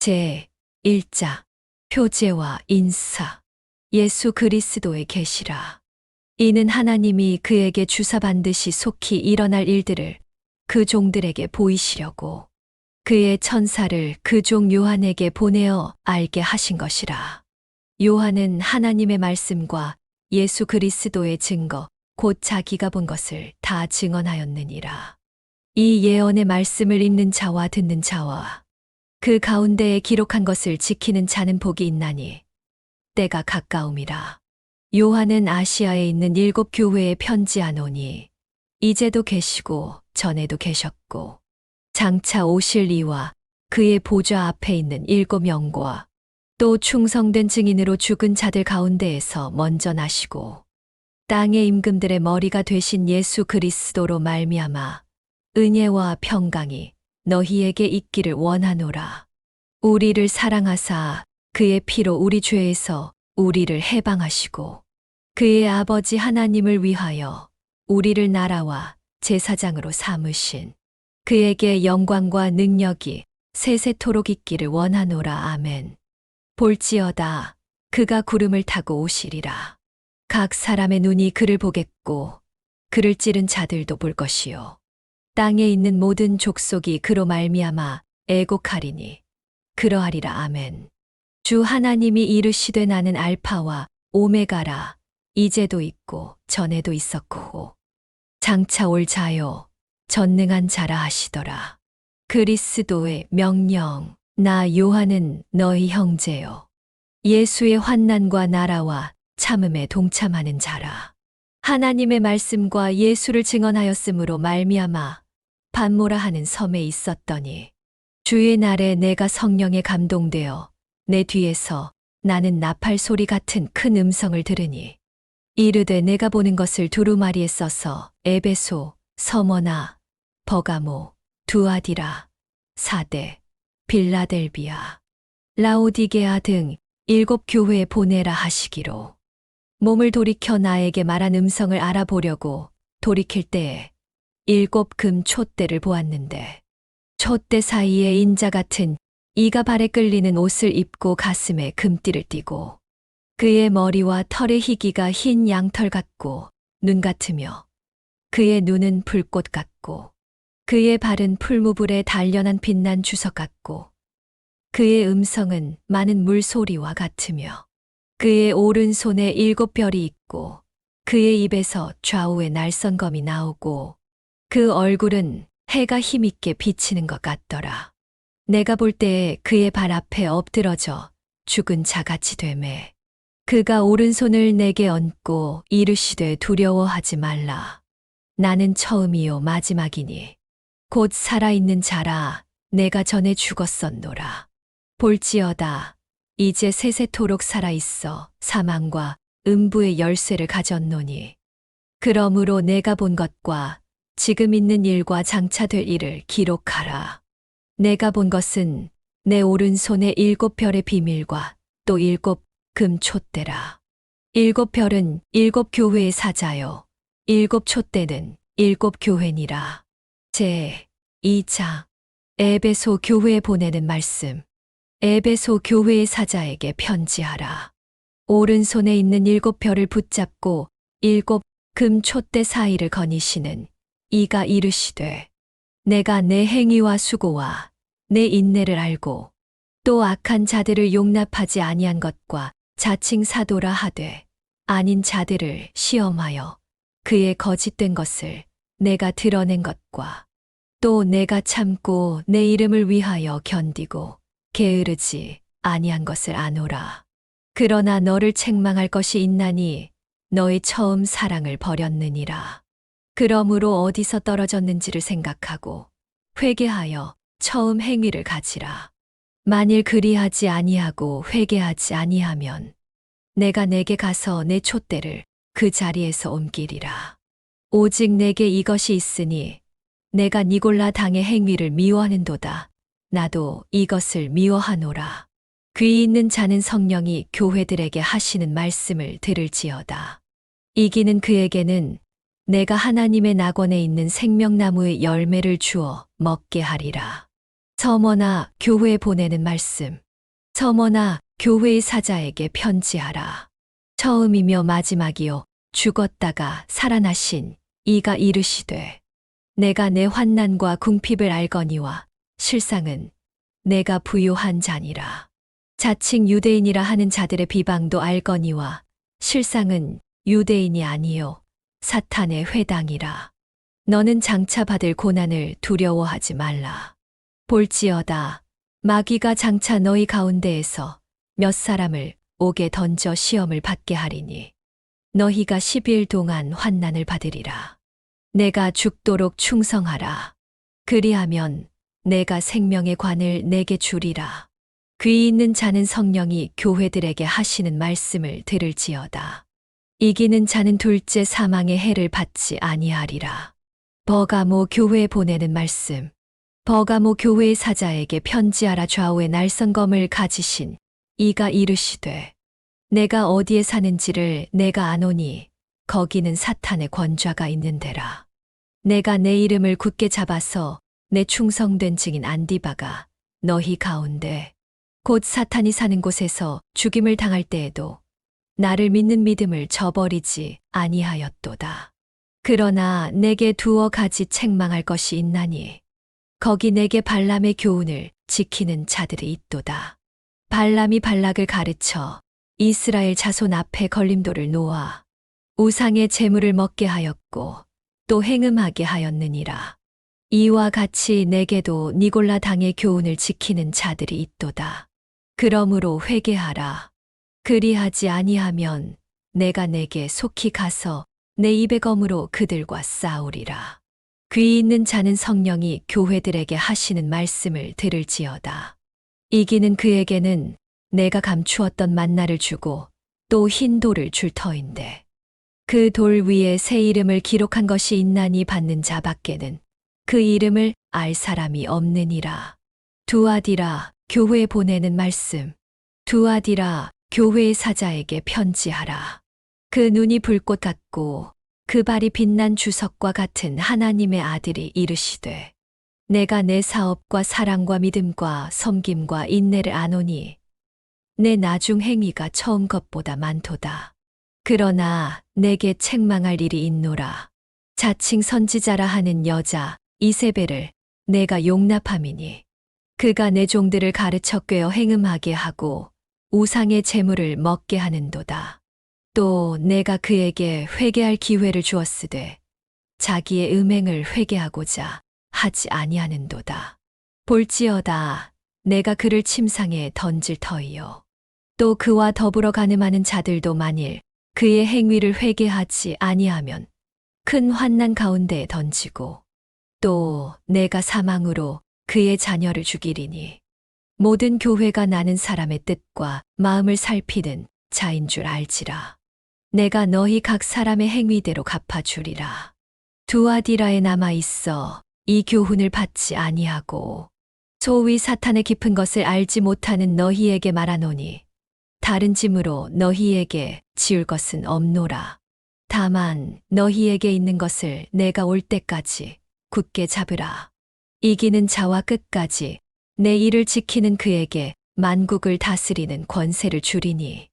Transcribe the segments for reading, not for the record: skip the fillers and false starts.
제 1장 표제와 인사. 예수 그리스도의 계시라. 이는 하나님이 그에게 주사 반드시 속히 일어날 일들을 그 종들에게 보이시려고 그의 천사를 그 종 요한에게 보내어 알게 하신 것이라. 요한은 하나님의 말씀과 예수 그리스도의 증거 곧 자기가 본 것을 다 증언하였느니라. 이 예언의 말씀을 읽는 자와 듣는 자와 그 가운데에 기록한 것을 지키는 자는 복이 있나니 때가 가까움이라. 요한은 아시아에 있는 7 교회에 편지하노니 이제도 계시고 전에도 계셨고 장차 오실 이와 그의 보좌 앞에 있는 7 영과 또 충성된 증인으로 죽은 자들 가운데에서 먼저 나시고 땅의 임금들의 머리가 되신 예수 그리스도로 말미암아 은혜와 평강이 너희에게 있기를 원하노라. 우리를 사랑하사 그의 피로 우리 죄에서 우리를 해방하시고 그의 아버지 하나님을 위하여 우리를 나라와 제사장으로 삼으신 그에게 영광과 능력이 세세토록 있기를 원하노라. 아멘. 볼지어다 그가 구름을 타고 오시리라. 각 사람의 눈이 그를 보겠고 그를 찌른 자들도 볼 것이요 땅에 있는 모든 족속이 그로 말미암아 애곡하리니 그러하리라. 아멘. 주 하나님이 이르시되 나는 알파와 오메가라. 이제도 있고 전에도 있었고 장차 올 자요 전능한 자라 하시더라. 그리스도의 명령. 나 요한은 너희 형제요 예수의 환난과 나라와 참음에 동참하는 자라. 하나님의 말씀과 예수를 증언하였으므로 말미암아 반모라 하는 섬에 있었더니 주의 날에 내가 성령에 감동되어 내 뒤에서 나는 나팔 소리 같은 큰 음성을 들으니 이르되 내가 보는 것을 두루마리에 써서 에베소, 서머나, 버가모, 두아디라, 사대, 빌라델비아, 라오디게아 등 7 교회에 보내라 하시기로 몸을 돌이켜 나에게 말한 음성을 알아보려고 돌이킬 때에 7 금 촛대를 보았는데 촛대 사이에 인자 같은 이가 발에 끌리는 옷을 입고 가슴에 금띠를 띠고 그의 머리와 털의 희기가 흰 양털 같고 눈 같으며 그의 눈은 불꽃 같고 그의 발은 풀무불에 단련한 빛난 주석 같고 그의 음성은 많은 물소리와 같으며 그의 오른손에 7 별이 있고 그의 입에서 좌우에 날선검이 나오고 그 얼굴은 해가 힘있게 비치는 것 같더라. 내가 볼 때에 그의 발 앞에 엎드러져 죽은 자같이 되매 그가 오른손을 내게 얹고 이르시되 두려워하지 말라. 나는 처음이요 마지막이니 곧 살아있는 자라. 내가 전에 죽었었노라. 볼지어다 이제 세세토록 살아있어 사망과 음부의 열쇠를 가졌노니 그러므로 내가 본 것과 지금 있는 일과 장차 될 일을 기록하라. 내가 본 것은 내 오른손에 7 별의 비밀과 또 7 금 촛대라. 7 별은 7 교회의 사자요 7 촛대는 7 교회니라. 제 2장 에베소 교회에 보내는 말씀. 에베소 교회의 사자에게 편지하라. 오른손에 있는 7 별을 붙잡고 7 금 촛대 사이를 거니시는 이가 이르시되 내가 내 행위와 수고와 내 인내를 알고 또 악한 자들을 용납하지 아니한 것과 자칭 사도라 하되 아닌 자들을 시험하여 그의 거짓된 것을 내가 드러낸 것과 또 내가 참고 내 이름을 위하여 견디고 게으르지 아니한 것을 아노라. 그러나 너를 책망할 것이 있나니 너의 처음 사랑을 버렸느니라. 그러므로 어디서 떨어졌는지를 생각하고 회개하여 처음 행위를 가지라. 만일 그리하지 아니하고 회개하지 아니하면 내가 내게 가서 내 촛대를 그 자리에서 옮기리라. 오직 내게 이것이 있으니 내가 니골라 당의 행위를 미워하는도다. 나도 이것을 미워하노라. 귀 있는 자는 성령이 교회들에게 하시는 말씀을 들을지어다. 이기는 그에게는 내가 하나님의 낙원에 있는 생명나무의 열매를 주어 먹게 하리라. 서머나 교회에 보내는 말씀. 서머나 교회의 사자에게 편지하라. 처음이며 마지막이요 죽었다가 살아나신 이가 이르시되 내가 내 환난과 궁핍을 알거니와 실상은 내가 부요한 자니라. 자칭 유대인이라 하는 자들의 비방도 알거니와 실상은 유대인이 아니요 사탄의 회당이라. 너는 장차 받을 고난을 두려워하지 말라. 볼지어다 마귀가 장차 너희 가운데에서 몇 사람을 옥에 던져 시험을 받게 하리니 너희가 10일 동안 환난을 받으리라. 내가 죽도록 충성하라. 그리하면 내가 생명의 관을 내게 주리라. 귀 있는 자는 성령이 교회들에게 하시는 말씀을 들을지어다. 이기는 자는 둘째 사망의 해를 받지 아니하리라. 버가모 교회에 보내는 말씀. 버가모 교회의 사자에게 편지하라. 좌우에 날성검을 가지신 이가 이르시되 내가 어디에 사는지를 내가 아노니 거기는 사탄의 권좌가 있는데라. 내가 내 이름을 굳게 잡아서 내 충성된 증인 안디바가 너희 가운데 곧 사탄이 사는 곳에서 죽임을 당할 때에도 나를 믿는 믿음을 저버리지 아니하였도다. 그러나 내게 두어 가지 책망할 것이 있나니 거기 내게 발람의 교훈을 지키는 자들이 있도다. 발람이 발락을 가르쳐 이스라엘 자손 앞에 걸림돌을 놓아 우상의 재물을 먹게 하였고 또 행음하게 하였느니라. 이와 같이 내게도 니골라 당의 교훈을 지키는 자들이 있도다. 그러므로 회개하라. 그리하지 아니하면 내가 내게 속히 가서 내 입의 검으로 그들과 싸우리라. 귀 있는 자는 성령이 교회들에게 하시는 말씀을 들을지어다. 이기는 그에게는 내가 감추었던 만나를 주고 또 흰 돌을 줄 터인데 그 돌 위에 새 이름을 기록한 것이 있나니 받는 자밖에는 그 이름을 알 사람이 없느니라. 두아디라 교회에 보내는 말씀. 두아디라 교회의 사자에게 편지하라. 그 눈이 불꽃 같고 그 발이 빛난 주석과 같은 하나님의 아들이 이르시되 내가 내 사업과 사랑과 믿음과 섬김과 인내를 아노니 내 나중 행위가 처음 것보다 많도다. 그러나 내게 책망할 일이 있노라. 자칭 선지자라 하는 여자 이세벨을 내가 용납함이니 그가 내 종들을 가르쳐 꿰어 행음하게 하고 우상의 재물을 먹게 하는도다. 또 내가 그에게 회개할 기회를 주었으되 자기의 음행을 회개하고자 하지 아니하는도다. 볼지어다 내가 그를 침상에 던질 터이요. 또 그와 더불어 가늠하는 자들도 만일 그의 행위를 회개하지 아니하면 큰 환난 가운데에 던지고 또 내가 사망으로 그의 자녀를 죽이리니 모든 교회가 나는 사람의 뜻과 마음을 살피는 자인 줄 알지라. 내가 너희 각 사람의 행위대로 갚아주리라. 두아디라에 남아 있어 이 교훈을 받지 아니하고 소위 사탄의 깊은 것을 알지 못하는 너희에게 말하노니 다른 짐으로 너희에게 지울 것은 없노라. 다만 너희에게 있는 것을 내가 올 때까지 굳게 잡으라. 이기는 자와 끝까지 내 일을 지키는 그에게 만국을 다스리는 권세를 주리니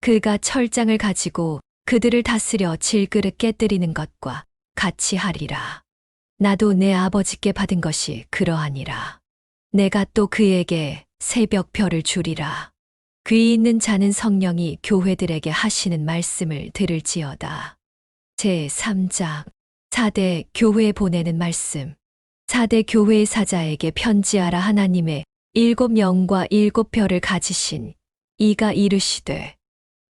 그가 철장을 가지고 그들을 다스려 질그릇 깨뜨리는 것과 같이 하리라. 나도 내 아버지께 받은 것이 그러하니라. 내가 또 그에게 새벽별을 주리라. 귀 있는 자는 성령이 교회들에게 하시는 말씀을 들을지어다. 제3장 4대 교회에 보내는 말씀. 4대 교회의 사자에게 편지하라. 하나님의 7 영과 7 별을 가지신 이가 이르시되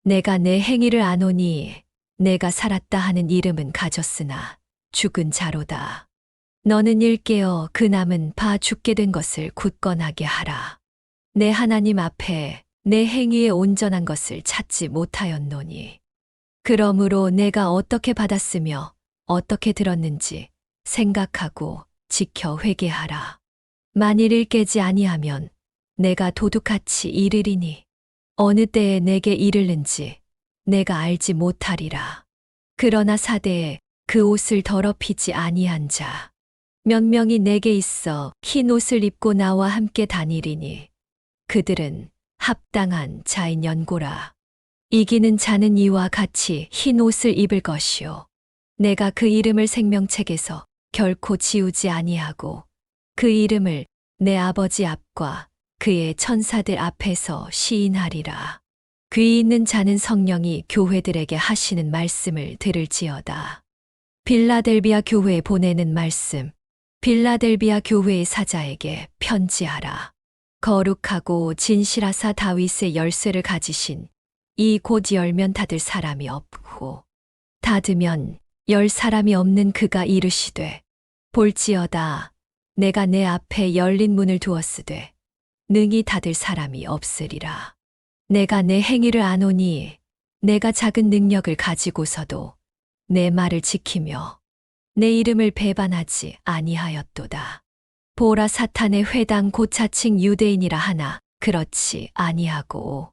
내가 내 행위를 아노니 내가 살았다 하는 이름은 가졌으나 죽은 자로다. 너는 일깨어 그 남은 바 죽게 된 것을 굳건하게 하라. 내 하나님 앞에 내 행위에 온전한 것을 찾지 못하였노니 그러므로 내가 어떻게 받았으며 어떻게 들었는지 생각하고 지켜 회개하라. 만일 일깨지 아니하면 내가 도둑같이 이르리니 어느 때에 내게 이르는지 내가 알지 못하리라. 그러나 사대에 그 옷을 더럽히지 아니한 자 몇 명이 내게 있어 흰 옷을 입고 나와 함께 다니리니 그들은 합당한 자인 연고라. 이기는 자는 이와 같이 흰 옷을 입을 것이요 내가 그 이름을 생명책에서 결코 지우지 아니하고 그 이름을 내 아버지 앞과 그의 천사들 앞에서 시인하리라. 귀 있는 자는 성령이 교회들에게 하시는 말씀을 들을지어다. 빌라델비아 교회에 보내는 말씀. 빌라델비아 교회의 사자에게 편지하라. 거룩하고 진실하사 다윗의 열쇠를 가지신 이 곧 열면 닫을 사람이 없고 닫으면 열 사람이 없는 그가 이르시되 볼지어다 내가 내 앞에 열린 문을 두었으되 능히 닫을 사람이 없으리라. 내가 내 행위를 아노니 내가 작은 능력을 가지고서도 내 말을 지키며 내 이름을 배반하지 아니하였도다. 보라 사탄의 회당 곧 자칭 유대인이라 하나 그렇지 아니하고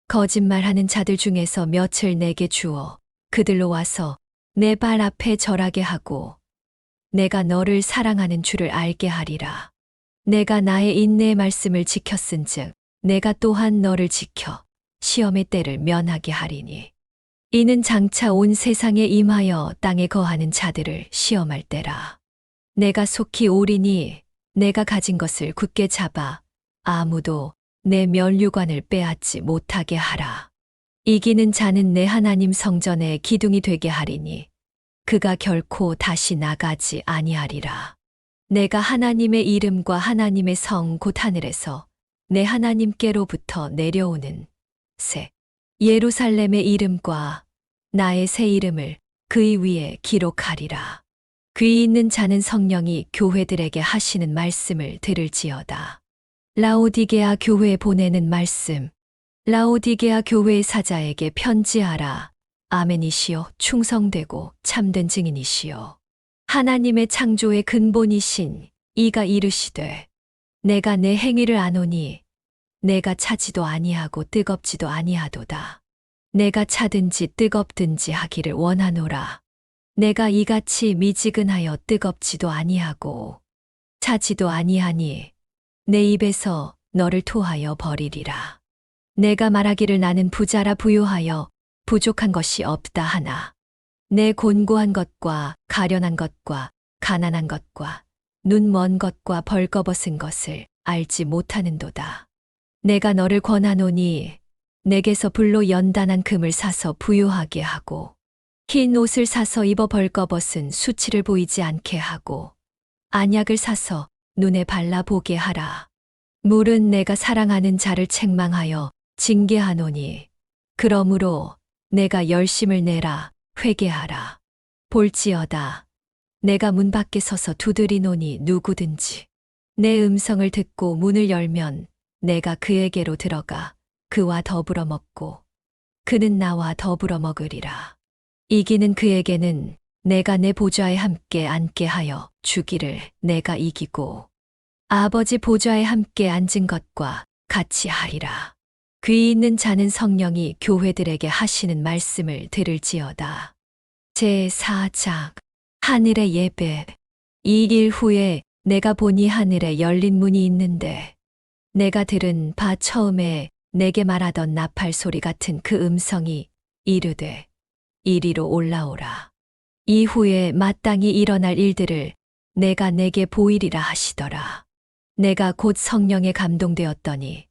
거짓말하는 자들 중에서 몇을 내게 주어 그들로 와서 내 발 앞에 절하게 하고 내가 너를 사랑하는 줄을 알게 하리라. 내가 나의 인내의 말씀을 지켰은즉 내가 또한 너를 지켜 시험의 때를 면하게 하리니 이는 장차 온 세상에 임하여 땅에 거하는 자들을 시험할 때라. 내가 속히 오리니 내가 가진 것을 굳게 잡아 아무도 내 면류관을 빼앗지 못하게 하라. 이기는 자는 내 하나님 성전의 기둥이 되게 하리니 그가 결코 다시 나가지 아니하리라. 내가 하나님의 이름과 하나님의 성 곧 하늘에서 내 하나님께로부터 내려오는 새 예루살렘의 이름과 나의 새 이름을 그의 위에 기록하리라. 귀 있는 자는 성령이 교회들에게 하시는 말씀을 들을지어다. 라오디게아 교회에 보내는 말씀. 라오디게아 교회의 사자에게 편지하라. 아멘이시여 충성되고 참된 증인이시여 하나님의 창조의 근본이신 이가 이르시되 내가 내 행위를 아노니 내가 차지도 아니하고 뜨겁지도 아니하도다. 내가 차든지 뜨겁든지 하기를 원하노라. 내가 이같이 미지근하여 뜨겁지도 아니하고 차지도 아니하니 내 입에서 너를 토하여 버리리라. 내가 말하기를 나는 부자라 부유하여 부족한 것이 없다 하나 내 곤고한 것과 가련한 것과 가난한 것과 눈 먼 것과 벌거벗은 것을 알지 못하는도다. 내가 너를 권하노니 내게서 불로 연단한 금을 사서 부유하게 하고 흰 옷을 사서 입어 벌거벗은 수치를 보이지 않게 하고 안약을 사서 눈에 발라 보게 하라. 물은 내가 사랑하는 자를 책망하여 징계하노니 그러므로 내가 열심을 내라 회개하라. 볼지어다 내가 문 밖에 서서 두드리노니 누구든지 내 음성을 듣고 문을 열면 내가 그에게로 들어가 그와 더불어 먹고 그는 나와 더불어 먹으리라. 이기는 그에게는 내가 내 보좌에 함께 앉게 하여 주기를 내가 이기고 아버지 보좌에 함께 앉은 것과 같이 하리라. 귀 있는 자는 성령이 교회들에게 하시는 말씀을 들을지어다. 제4장 하늘의 예배. 이 일 후에 내가 보니 하늘에 열린 문이 있는데 내가 들은 바 처음에 내게 말하던 나팔 소리 같은 그 음성이 이르되 이리로 올라오라. 이후에 마땅히 일어날 일들을 내가 내게 보이리라 하시더라. 내가 곧 성령에 감동되었더니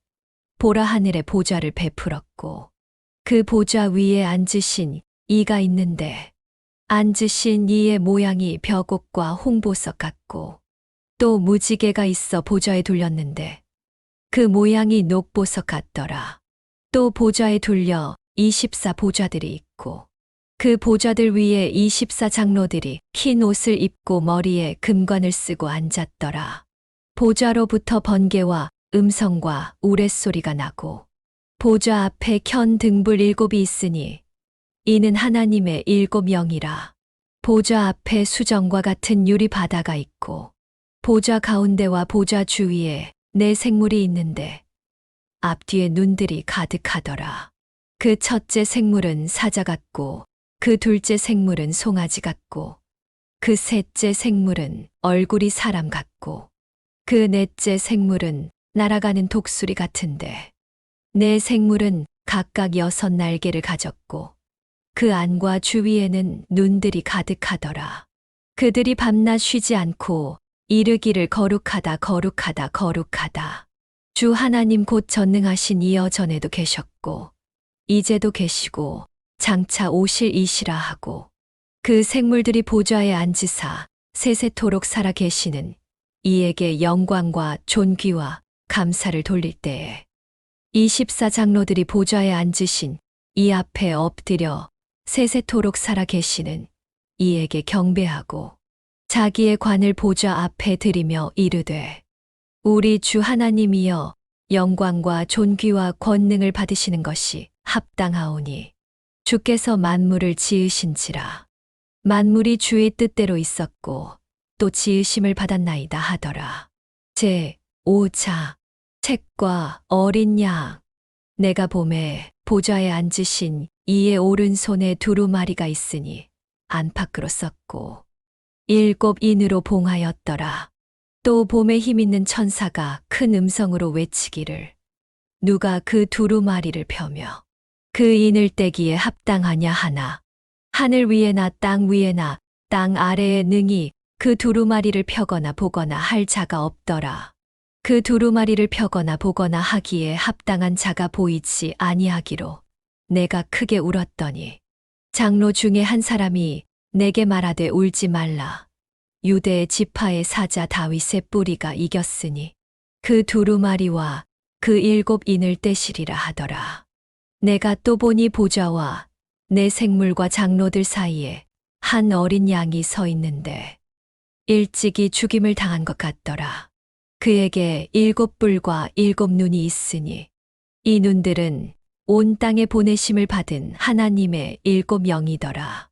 보라 하늘에 보좌를 베풀었고 그 보좌 위에 앉으신 이가 있는데 앉으신 이의 모양이 벼곡과 홍보석 같고 또 무지개가 있어 보좌에 둘렸는데 그 모양이 녹보석 같더라. 또 보좌에 둘려 24 보좌들이 있고 그 보좌들 위에 24 장로들이 흰 옷을 입고 머리에 금관을 쓰고 앉았더라. 보좌로부터 번개와 음성과 우레소리가 나고 보좌 앞에 켠 등불 7이 있으니 이는 하나님의 7영이라. 보좌 앞에 수정과 같은 유리 바다가 있고 보좌 가운데와 보좌 주위에 네 생물이 있는데 앞뒤에 눈들이 가득하더라. 그 첫째 생물은 사자 같고 그 둘째 생물은 송아지 같고 그 셋째 생물은 얼굴이 사람 같고 그 넷째 생물은 날아가는 독수리 같은데 네 생물은 각각 6날개를 가졌고 그 안과 주위에는 눈들이 가득하더라. 그들이 밤낮 쉬지 않고 이르기를 거룩하다 거룩하다 거룩하다. 주 하나님 곧 전능하신 이여 전에도 계셨고 이제도 계시고 장차 오실 이시라 하고 그 생물들이 보좌에 앉으사 세세토록 살아 계시는 이에게 영광과 존귀와 감사를 돌릴 때에 24장로들이 보좌에 앉으신 이 앞에 엎드려 세세토록 살아 계시는 이에게 경배하고 자기의 관을 보좌 앞에 드리며 이르되 우리 주 하나님이여 영광과 존귀와 권능을 받으시는 것이 합당하오니 주께서 만물을 지으신지라 만물이 주의 뜻대로 있었고 또 지으심을 받았나이다 하더라. 제 5자 책과 어린 양 내가 봄에 보좌에 앉으신 이의 오른손에 두루마리가 있으니 안팎으로 썼고 7 인으로 봉하였더라. 또 봄에 힘있는 천사가 큰 음성으로 외치기를 누가 그 두루마리를 펴며 그 인을 떼기에 합당하냐 하나 하늘 위에나 땅 위에나 땅 아래에 능히 그 두루마리를 펴거나 보거나 할 자가 없더라. 그 두루마리를 펴거나 보거나 하기에 합당한 자가 보이지 아니하기로 내가 크게 울었더니 장로 중에 한 사람이 내게 말하되 울지 말라. 유대의 지파의 사자 다윗의 뿌리가 이겼으니 그 두루마리와 그 7 인을 떼시리라 하더라. 내가 또 보니 보좌와 내 생물과 장로들 사이에 한 어린 양이 서 있는데 일찍이 죽임을 당한 것 같더라. 그에게 7 뿔과 7 눈이 있으니 이 눈들은 온 땅에 보내심을 받은 하나님의 7 영이더라.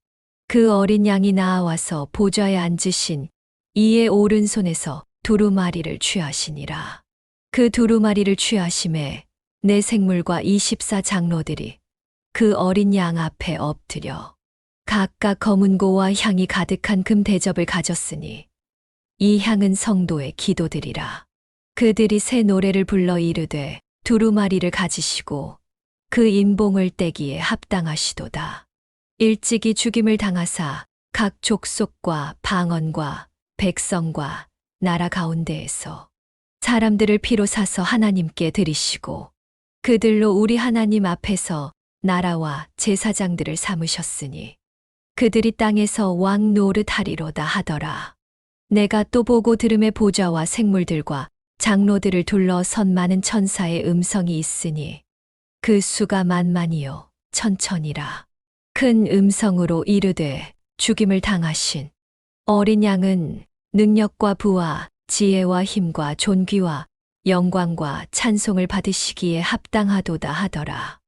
그 어린 양이 나와서 보좌에 앉으신 이의 오른손에서 두루마리를 취하시니라. 그 두루마리를 취하심에 내 생물과 24장로들이 그 어린 양 앞에 엎드려 각각 검은 고와 향이 가득한 금 대접을 가졌으니 이 향은 성도의 기도들이라. 그들이 새 노래를 불러 이르되 두루마리를 가지시고 그 인봉을 떼기에 합당하시도다. 일찍이 죽임을 당하사 각 족속과 방언과 백성과 나라 가운데에서 사람들을 피로 사서 하나님께 드리시고 그들로 우리 하나님 앞에서 나라와 제사장들을 삼으셨으니 그들이 땅에서 왕 노릇하리로다 하더라. 내가 또 보고 들음의 보좌와 생물들과 장로들을 둘러선 많은 천사의 음성이 있으니 그 수가 만만이요 천천이라. 큰 음성으로 이르되 죽임을 당하신 어린 양은 능력과 부와 지혜와 힘과 존귀와 영광과 찬송을 받으시기에 합당하도다 하더라.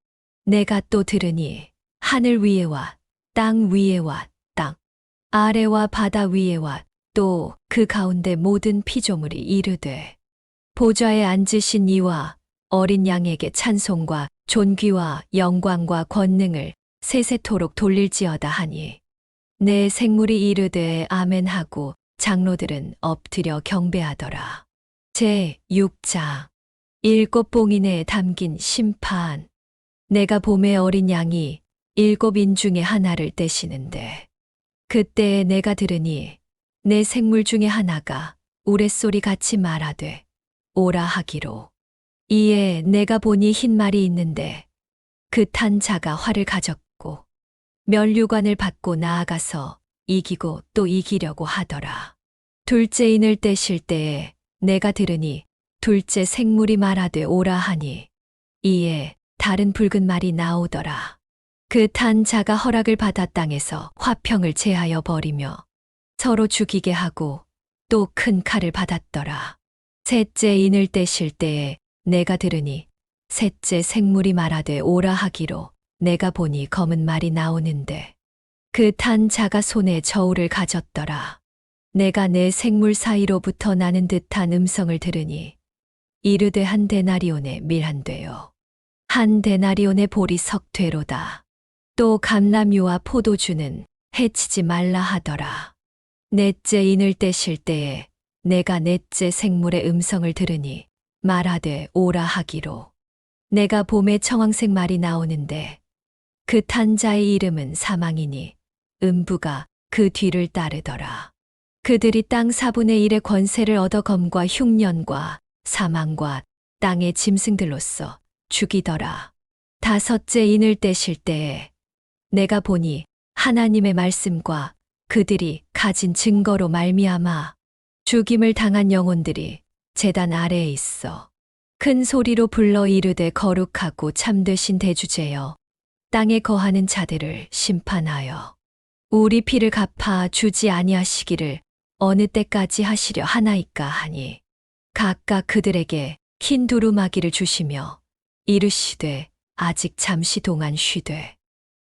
내가 또 들으니 하늘 위에와 땅 위에와 땅 아래와 바다 위에와 또 그 가운데 모든 피조물이 이르되 보좌에 앉으신 이와 어린 양에게 찬송과 존귀와 영광과 권능을 세세토록 돌릴지어다 하니 내 생물이 이르되 아멘하고 장로들은 엎드려 경배하더라. 제 6장 7 봉인에 담긴 심판. 내가 봄에 어린 양이 7 인 중에 하나를 떼시는데 그때에 내가 들으니 내 생물 중에 하나가 우레소리 같이 말하되 오라 하기로 이에 내가 보니 흰 말이 있는데 그 탄 자가 활을 가졌고 면류관을 받고 나아가서 이기고 또 이기려고 하더라. 둘째 인을 떼실 때에 내가 들으니 둘째 생물이 말하되 오라 하니 이에 다른 붉은 말이 나오더라. 그 탄 자가 허락을 받아 땅에서 화평을 제하여 버리며 서로 죽이게 하고 또 큰 칼을 받았더라. 셋째 인을 떼실 때에 내가 들으니 셋째 생물이 말하되 오라 하기로 내가 보니 검은 말이 나오는데 그 탄 자가 손에 저울을 가졌더라. 내가 내 생물 사이로부터 나는 듯한 음성을 들으니 이르되 한 데나리온에 밀한되요 한 데나리온의 볼이 석되로다. 또 감람유와 포도주는 해치지 말라 하더라. 넷째 인을 떼실 때에 내가 넷째 생물의 음성을 들으니 말하되 오라 하기로. 내가 봄에 청황색 말이 나오는데 그 탄 자의 이름은 사망이니 음부가 그 뒤를 따르더라. 그들이 땅 4분의 1의 권세를 얻어 검과 흉년과 사망과 땅의 짐승들로서 죽이더라. 다섯째 인을 떼실 때에 내가 보니 하나님의 말씀과 그들이 가진 증거로 말미암아 죽임을 당한 영혼들이 제단 아래에 있어 큰 소리로 불러 이르되 거룩하고 참되신 대주제여 땅에 거하는 자들을 심판하여 우리 피를 갚아 주지 아니하시기를 어느 때까지 하시려 하나이까 하니 각각 그들에게 흰 두루마기를 주시며 이르시되 아직 잠시 동안 쉬되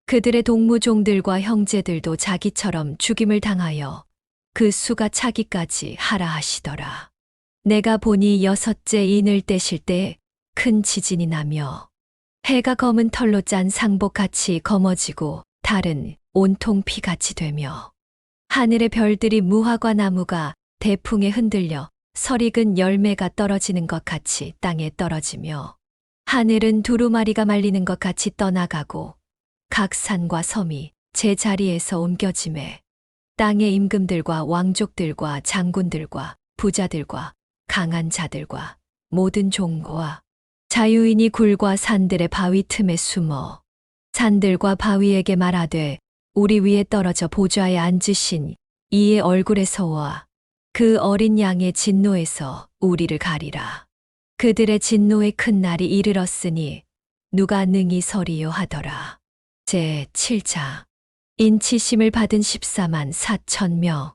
그들의 동무종들과 형제들도 자기처럼 죽임을 당하여 그 수가 차기까지 하라 하시더라. 내가 보니 여섯째 인을 떼실 때 큰 지진이 나며 해가 검은 털로 짠 상복같이 검어지고 달은 온통 피같이 되며 하늘의 별들이 무화과 나무가 대풍에 흔들려 설익은 열매가 떨어지는 것 같이 땅에 떨어지며 하늘은 두루마리가 말리는 것 같이 떠나가고 각 산과 섬이 제 자리에서 옮겨짐에 땅의 임금들과 왕족들과 장군들과 부자들과 강한 자들과 모든 종과 자유인이 굴과 산들의 바위 틈에 숨어 산들과 바위에게 말하되 우리 위에 떨어져 보좌에 앉으신 이의 얼굴에서와 그 어린 양의 진노에서 우리를 가리라. 그들의 진노의 큰 날이 이르렀으니 누가 능히 서리요 하더라. 제 7장 인치심을 받은 14만 4천 명.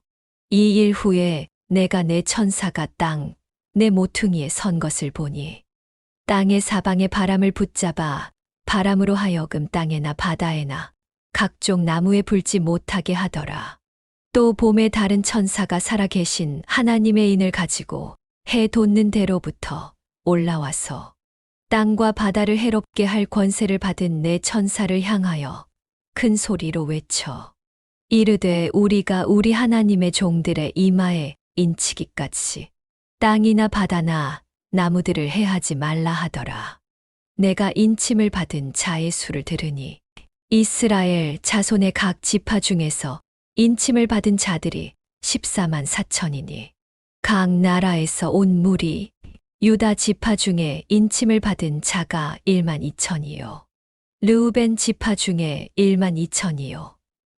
이 일 후에 내가 내 천사가 땅 내 모퉁이에 선 것을 보니 땅의 사방에 바람을 붙잡아 바람으로 하여금 땅에나 바다에나 각종 나무에 불지 못하게 하더라. 또 봄에 다른 천사가 살아계신 하나님의 인을 가지고 해 돋는 대로부터 올라와서 땅과 바다를 해롭게 할 권세를 받은 내 천사를 향하여 큰 소리로 외쳐 이르되 우리가 우리 하나님의 종들의 이마에 인치기까지 땅이나 바다나 나무들을 해하지 말라 하더라. 내가 인침을 받은 자의 수를 들으니 이스라엘 자손의 각 지파 중에서 인침을 받은 자들이 14만 4천이니 각 나라에서 온 무리 유다 지파 중에 인침을 받은 자가 1만 2천이요. 르우벤 지파 중에 1만 2천이요.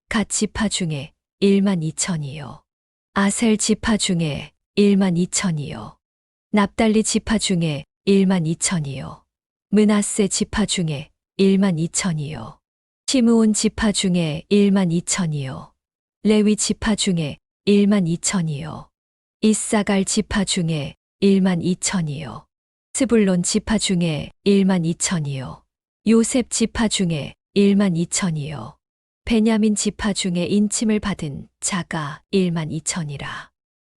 갓 지파 중에 1만 2천이요. 아셀 지파 중에 1만 2천이요. 납달리 지파 중에 1만 2천이요. 므낫세 지파 중에 1만 2천이요. 시므온 지파 중에 1만 2천이요. 레위 지파 중에 1만 2천이요. 이사갈 지파 중에 1만 2천이요. 스불론 지파 중에 1만 2천이요. 요셉 지파 중에 1만 2천이요. 베냐민 지파 중에 인침을 받은 자가 1만 2천이라.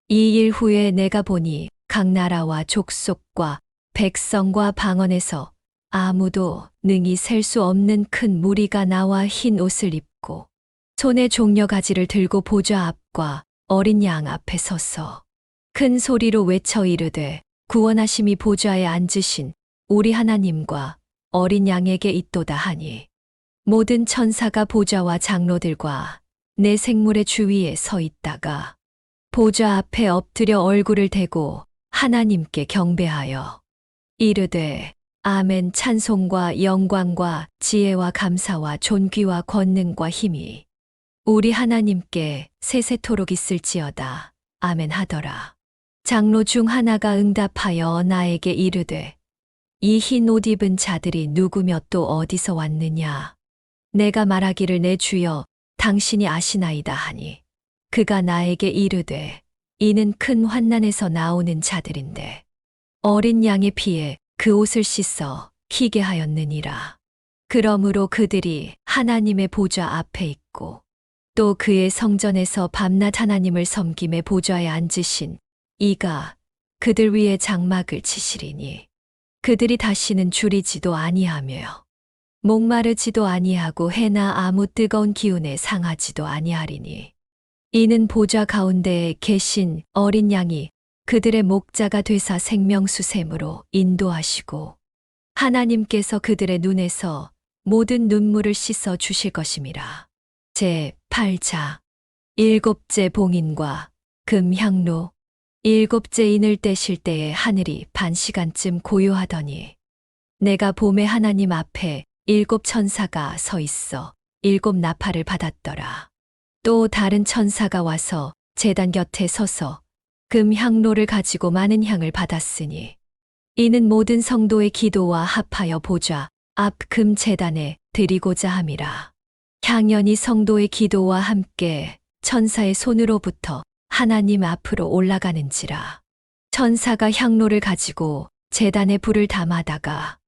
이 일 후에 내가 보니 각 나라와 족속과 백성과 방언에서 아무도 능히 셀 수 없는 큰 무리가 나와 흰 옷을 입고 손에 종려가지를 들고 보좌 앞과 어린 양 앞에 서서 큰 소리로 외쳐 이르되 구원하심이 보좌에 앉으신 우리 하나님과 어린 양에게 있도다 하니 모든 천사가 보좌와 장로들과 내 생물의 주위에 서 있다가 보좌 앞에 엎드려 얼굴을 대고 하나님께 경배하여 이르되 아멘 찬송과 영광과 지혜와 감사와 존귀와 권능과 힘이 우리 하나님께 세세토록 있을지어다. 아멘 하더라. 장로 중 하나가 응답하여 나에게 이르되 이 흰 옷 입은 자들이 누구며 또 어디서 왔느냐. 내가 말하기를 내 주여 당신이 아시나이다 하니 그가 나에게 이르되 이는 큰 환난에서 나오는 자들인데 어린 양의 피에 그 옷을 씻어 희게 하였느니라. 그러므로 그들이 하나님의 보좌 앞에 있고 또 그의 성전에서 밤낮 하나님을 섬김에 보좌에 앉으신 이가 그들 위에 장막을 치시리니 그들이 다시는 줄이지도 아니하며 목마르지도 아니하고 해나 아무 뜨거운 기운에 상하지도 아니하리니 이는 보좌 가운데에 계신 어린 양이 그들의 목자가 되사 생명수샘으로 인도하시고 하나님께서 그들의 눈에서 모든 눈물을 씻어 주실 것임이라. 제 8자 일곱째 봉인과 금향로. 일곱째 인을 떼실 때에 하늘이 반 시간쯤 고요하더니 내가 봄에 하나님 앞에 일곱 천사가 서 있어 일곱 나팔을 받았더라. 또 다른 천사가 와서 제단 곁에 서서 금향로를 가지고 많은 향을 받았으니 이는 모든 성도의 기도와 합하여 보좌 앞 금제단에 드리고자 함이라. 향연이 성도의 기도와 함께 천사의 손으로부터 하나님 앞으로 올라가는지라. 천사가 향로를 가지고 제단에 불을 담아다가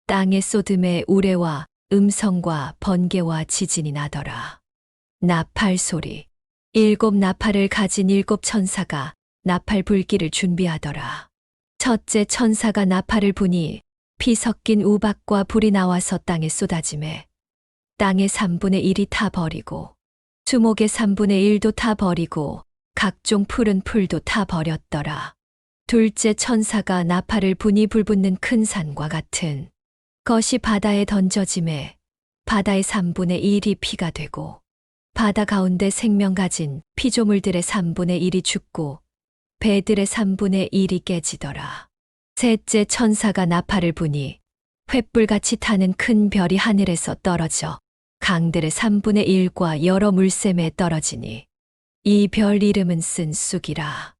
땅에 쏟음에 우레와 음성과 번개와 지진이 나더라. 나팔 소리. 일곱 나팔을 가진 일곱 천사가 나팔 불기를 준비하더라. 첫째 천사가 나팔을 부니 피 섞인 우박과 불이 나와서 땅에 쏟아지매 땅의 3분의 1이 타버리고 수목의 3분의 1도 타버리고 각종 푸른 풀도 타버렸더라. 둘째 천사가 나팔을 부니 불붙는 큰 산과 같은 것이 바다에 던져짐에 바다의 3분의 1이 피가 되고 바다 가운데 생명 가진 피조물들의 3분의 1이 죽고 배들의 3분의 1이 깨지더라. 셋째 천사가 나팔을 부니 횃불같이 타는 큰 별이 하늘에서 떨어져 강들의 3분의 1과 여러 물샘에 떨어지니 이 별 이름은 쓴 쑥이라.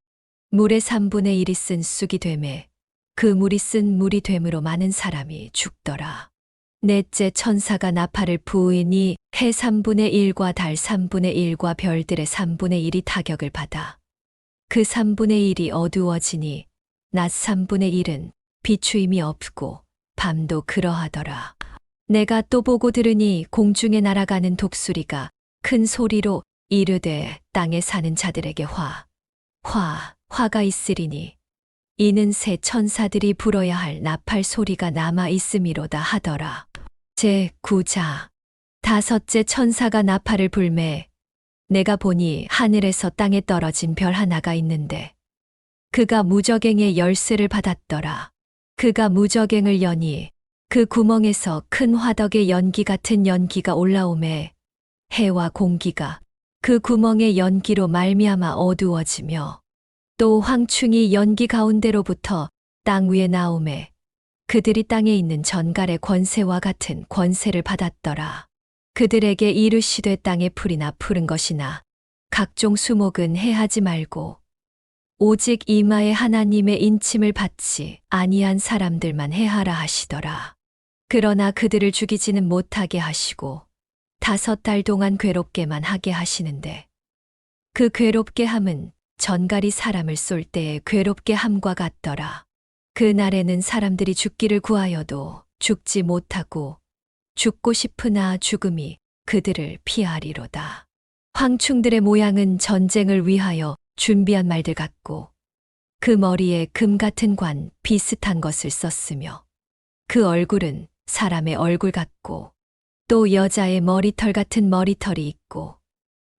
물의 3분의 1이 쓴 쑥이 되매 그 물이 쓴 물이 되므로 많은 사람이 죽더라. 넷째 천사가 나팔을 부으니 해 3분의 1과 달 3분의 1과 별들의 3분의 1이 타격을 받아 그 3분의 1이 어두워지니 낮 3분의 1은 비추임이 없고 밤도 그러하더라. 내가 또 보고 들으니 공중에 날아가는 독수리가 큰 소리로 이르되 땅에 사는 자들에게 화가 있으리니 이는 새 천사들이 불어야 할 나팔 소리가 남아 있음이로다 하더라. 제 9자 다섯째 천사가 나팔을 불매 내가 보니 하늘에서 땅에 떨어진 별 하나가 있는데 그가 무저갱의 열쇠를 받았더라. 그가 무저갱을 여니 그 구멍에서 큰 화덕의 연기 같은 연기가 올라오매 해와 공기가 그 구멍의 연기로 말미암아 어두워지며 또 황충이 연기 가운데로부터 땅 위에 나오매 그들이 땅에 있는 전갈의 권세와 같은 권세를 받았더라. 그들에게 이르시되 땅의 풀이나 푸른 것이나 각종 수목은 해하지 말고 오직 이마에 하나님의 인침을 받지 아니한 사람들만 해하라 하시더라. 그러나 그들을 죽이지는 못하게 하시고 5달 동안 괴롭게만 하게 하시는데 그 괴롭게 함은 전갈이 사람을 쏠 때에 괴롭게 함과 같더라. 그 날에는 사람들이 죽기를 구하여도 죽지 못하고 죽고 싶으나 죽음이 그들을 피하리로다. 황충들의 모양은 전쟁을 위하여 준비한 말들 같고 그 머리에 금 같은 관 비슷한 것을 썼으며 그 얼굴은 사람의 얼굴 같고 또 여자의 머리털 같은 머리털이 있고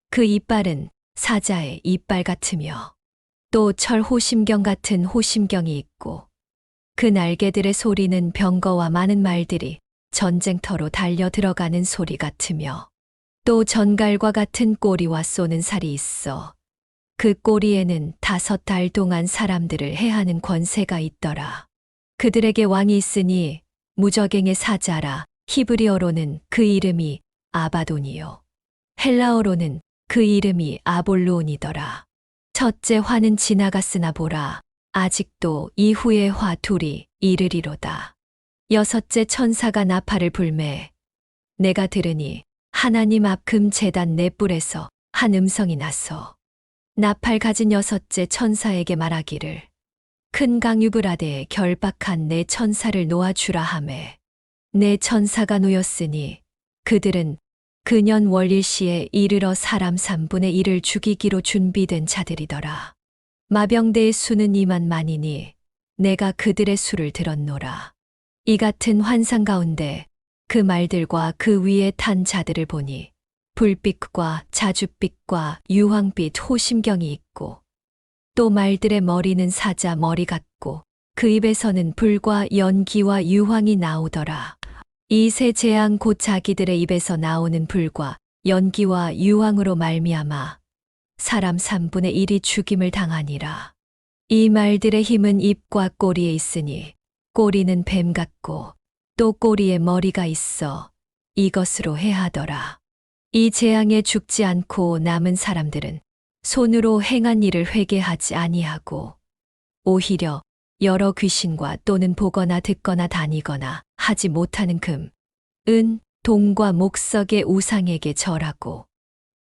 그 이빨은 사자의 이빨 같으며 또 철 호심경 같은 호심경이 있고 그 날개들의 소리는 병거와 많은 말들이 전쟁터로 달려 들어가는 소리 같으며 또 전갈과 같은 꼬리와 쏘는 살이 있어 그 꼬리에는 5달 동안 사람들을 해하는 권세가 있더라. 그들에게 왕이 있으니 무저갱의 사자라. 히브리어로는 그 이름이 아바돈이요 헬라어로는 그 이름이 아볼로온이더라. 첫째 화는 지나갔으나 보라 아직도 이후의 화 둘이 이르리로다. 여섯째 천사가 나팔을 불매 내가 들으니 하나님 앞 금제단 네 뿔에서 한 음성이 나서 나팔 가진 여섯째 천사에게 말하기를 큰 강 유브라데에 결박한 네 천사를 놓아주라 하매 네 천사가 놓였으니 그들은 그년 월일시에 이르러 사람 3분의 1을 죽이기로 준비된 자들이더라. 마병대의 수는 2만만이니 내가 그들의 수를 들었노라. 이 같은 환상 가운데 그 말들과 그 위에 탄 자들을 보니 불빛과 자줏빛과 유황빛 호심경이 있고 또 말들의 머리는 사자 머리 같고 그 입에서는 불과 연기와 유황이 나오더라. 이 세 재앙 곧 자기들의 입에서 나오는 불과 연기와 유황으로 말미암아 사람 3분의 1이 죽임을 당하니라. 이 말들의 힘은 입과 꼬리에 있으니 꼬리는 뱀 같고 또 꼬리에 머리가 있어 이것으로 해하더라. 이 재앙에 죽지 않고 남은 사람들은 손으로 행한 일을 회개하지 아니하고 오히려 여러 귀신과 또는 보거나 듣거나 다니거나 하지 못하는 금, 은, 동과 목석의 우상에게 절하고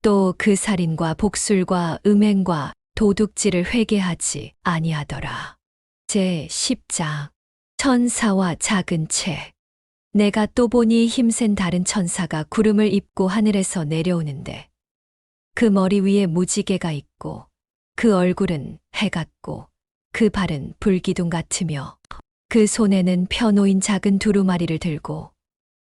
또 그 살인과 복술과 음행과 도둑질을 회개하지 아니하더라. 제10장 천사와 작은 책. 내가 또 보니 힘센 다른 천사가 구름을 입고 하늘에서 내려오는데 그 머리 위에 무지개가 있고 그 얼굴은 해 같고 그 발은 불기둥 같으며 그 손에는 펴놓인 작은 두루마리를 들고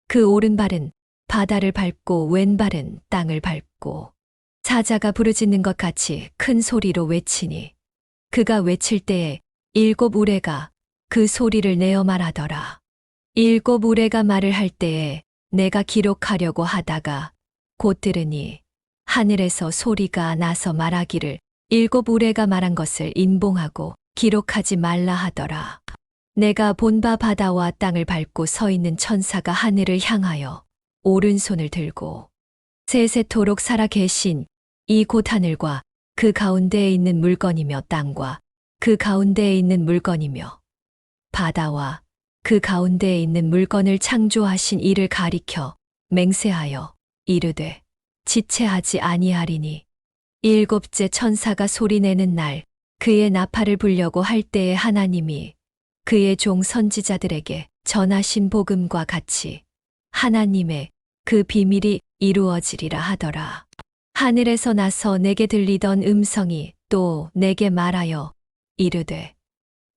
그 오른발은 바다를 밟고 왼발은 땅을 밟고 사자가 부르짖는 것 같이 큰 소리로 외치니 그가 외칠 때에 7 우레가 그 소리를 내어 말하더라. 7 우레가 말을 할 때에 내가 기록하려고 하다가 곧 들으니 하늘에서 소리가 나서 말하기를 7 우레가 말한 것을 인봉하고 기록하지 말라 하더라. 내가 본 바 바다와 땅을 밟고 서 있는 천사가 하늘을 향하여 오른손을 들고 세세토록 살아 계신 이 곧 하늘과 그 가운데에 있는 물건이며 땅과 그 가운데에 있는 물건이며 바다와 그 가운데에 있는 물건을 창조하신 이를 가리켜 맹세하여 이르되 지체하지 아니하리니 7째 천사가 소리내는 날 그의 나팔을 불려고 할 때에 하나님이 그의 종 선지자들에게 전하신 복음과 같이 하나님의 그 비밀이 이루어지리라 하더라. 하늘에서 나서 내게 들리던 음성이 또 내게 말하여 이르되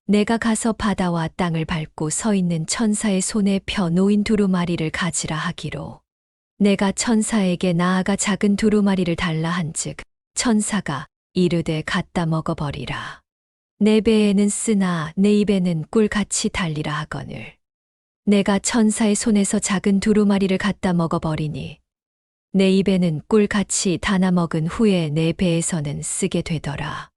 내가 가서 바다와 땅을 밟고 서 있는 천사의 손에 펴 놓인 두루마리를 가지라 하기로 내가 천사에게 나아가 작은 두루마리를 달라 한즉 천사가 이르되 갖다 먹어버리라. 내 배에는 쓰나 내 입에는 꿀같이 달리라 하거늘 내가 천사의 손에서 작은 두루마리를 갖다 먹어버리니 내 입에는 꿀같이 다나 먹은 후에 내 배에서는 쓰게 되더라.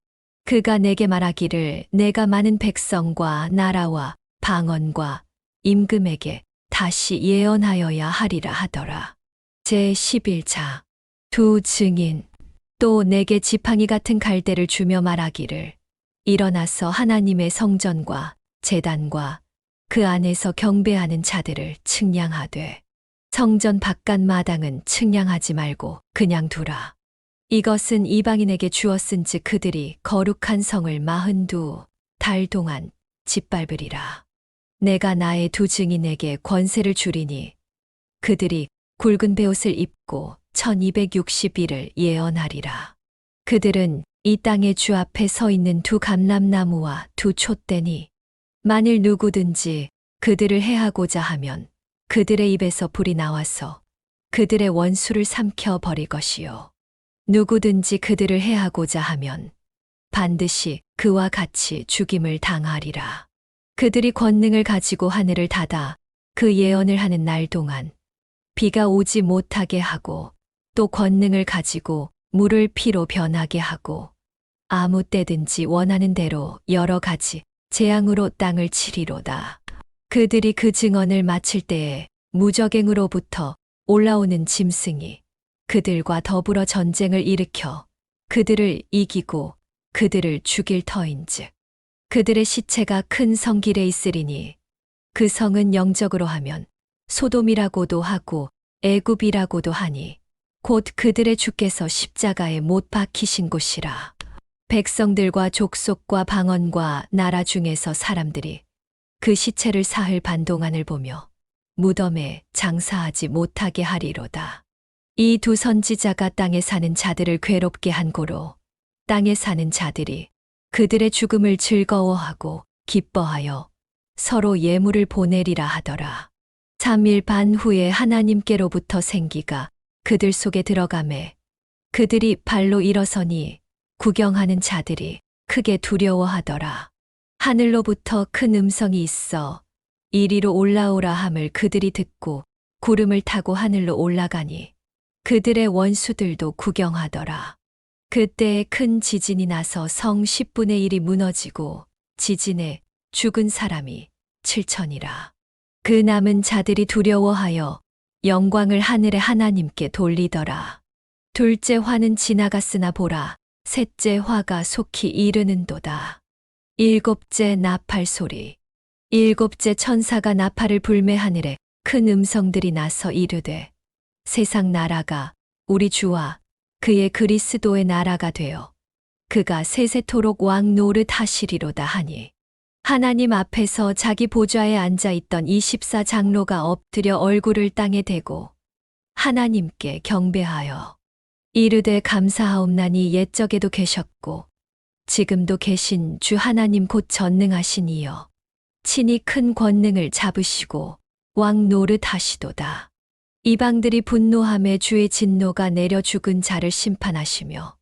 그가 내게 말하기를 내가 많은 백성과 나라와 방언과 임금에게 다시 예언하여야 하리라 하더라. 제11장 두 증인 또 내게 지팡이 같은 갈대를 주며 말하기를 일어나서 하나님의 성전과 제단과 그 안에서 경배하는 자들을 측량하되 성전 바깥 마당은 측량하지 말고 그냥 두라. 이것은 이방인에게 주었은즉 그들이 거룩한 성을 42달 동안 짓밟으리라. 내가 나의 두 증인에게 권세를 주리니 그들이 굵은 베옷을 입고 1260일을 예언하리라. 그들은 이 땅의 주 앞에 서 있는 두 감람나무와 두 촛대니 만일 누구든지 그들을 해하고자 하면 그들의 입에서 불이 나와서 그들의 원수를 삼켜 버릴 것이요. 누구든지 그들을 해하고자 하면 반드시 그와 같이 죽임을 당하리라. 그들이 권능을 가지고 하늘을 닫아 그 예언을 하는 날 동안 비가 오지 못하게 하고 또 권능을 가지고 물을 피로 변하게 하고 아무 때든지 원하는 대로 여러 가지 재앙으로 땅을 치리로다. 그들이 그 증언을 마칠 때에 무적행으로부터 올라오는 짐승이 그들과 더불어 전쟁을 일으켜 그들을 이기고 그들을 죽일 터인즉 그들의 시체가 큰 성길에 있으리니 그 성은 영적으로 하면 소돔이라고도 하고 애굽이라고도 하니 곧 그들의 주께서 십자가에 못 박히신 곳이라. 백성들과 족속과 방언과 나라 중에서 사람들이 그 시체를 사흘 반 동안을 보며 무덤에 장사하지 못하게 하리로다. 이 두 선지자가 땅에 사는 자들을 괴롭게 한 고로 땅에 사는 자들이 그들의 죽음을 즐거워하고 기뻐하여 서로 예물을 보내리라 하더라. 3일 반 후에 하나님께로부터 생기가 그들 속에 들어가매 그들이 발로 일어서니 구경하는 자들이 크게 두려워하더라. 하늘로부터 큰 음성이 있어 이리로 올라오라 함을 그들이 듣고 구름을 타고 하늘로 올라가니 그들의 원수들도 구경하더라. 그때에 큰 지진이 나서 성 10분의 1이 무너지고 지진에 죽은 사람이 7천이라. 그 남은 자들이 두려워하여 영광을 하늘의 하나님께 돌리더라. 둘째 화는 지나갔으나 보라, 셋째 화가 속히 이르는도다. 일곱째 나팔 소리. 일곱째 천사가 나팔을 불매 하늘에 큰 음성들이 나서 이르되 세상 나라가 우리 주와 그의 그리스도의 나라가 되어 그가 세세토록 왕 노릇 하시리로다 하니 하나님 앞에서 자기 보좌에 앉아 있던 24장로가 엎드려 얼굴을 땅에 대고 하나님께 경배하여 이르되 감사하옵나니 옛적에도 계셨고 지금도 계신 주 하나님 곧 전능하신 이여 친히 큰 권능을 잡으시고 왕 노릇 하시도다. 이방들이 분노함에 주의 진노가 내려 죽은 자를 심판하시며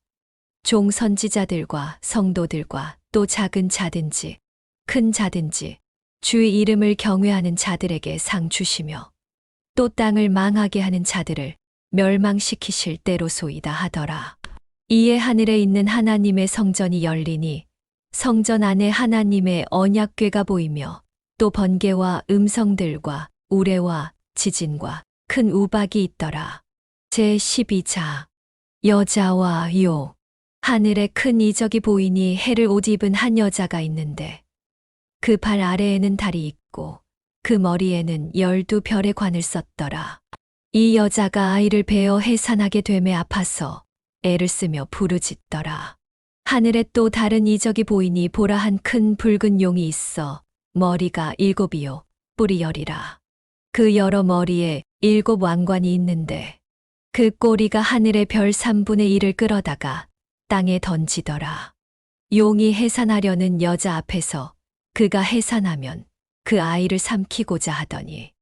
종 선지자들과 성도들과 또 작은 자든지 큰 자든지 주의 이름을 경외하는 자들에게 상 주시며 또 땅을 망하게 하는 자들을 멸망시키실 때로소이다 하더라. 이에 하늘에 있는 하나님의 성전이 열리니 성전 안에 하나님의 언약궤가 보이며 또 번개와 음성들과 우레와 지진과 큰 우박이 있더라. 제12자 여자와 요. 하늘에 큰 이적이 보이니 해를 옷 입은 한 여자가 있는데 그 발 아래에는 달이 있고 그 머리에는 12별의 관을 썼더라. 이 여자가 아이를 베어 해산하게 되매 아파서 애를 쓰며 부르짖더라. 하늘에 또 다른 이적이 보이니 보라 한 큰 붉은 용이 있어 머리가 7이요 뿔이 10이라. 그 여러 머리에 7 왕관이 있는데 그 꼬리가 하늘의 별 3분의 1을 끌어다가 땅에 던지더라. 용이 해산하려는 여자 앞에서 그가 해산하면 그 아이를 삼키고자 하더니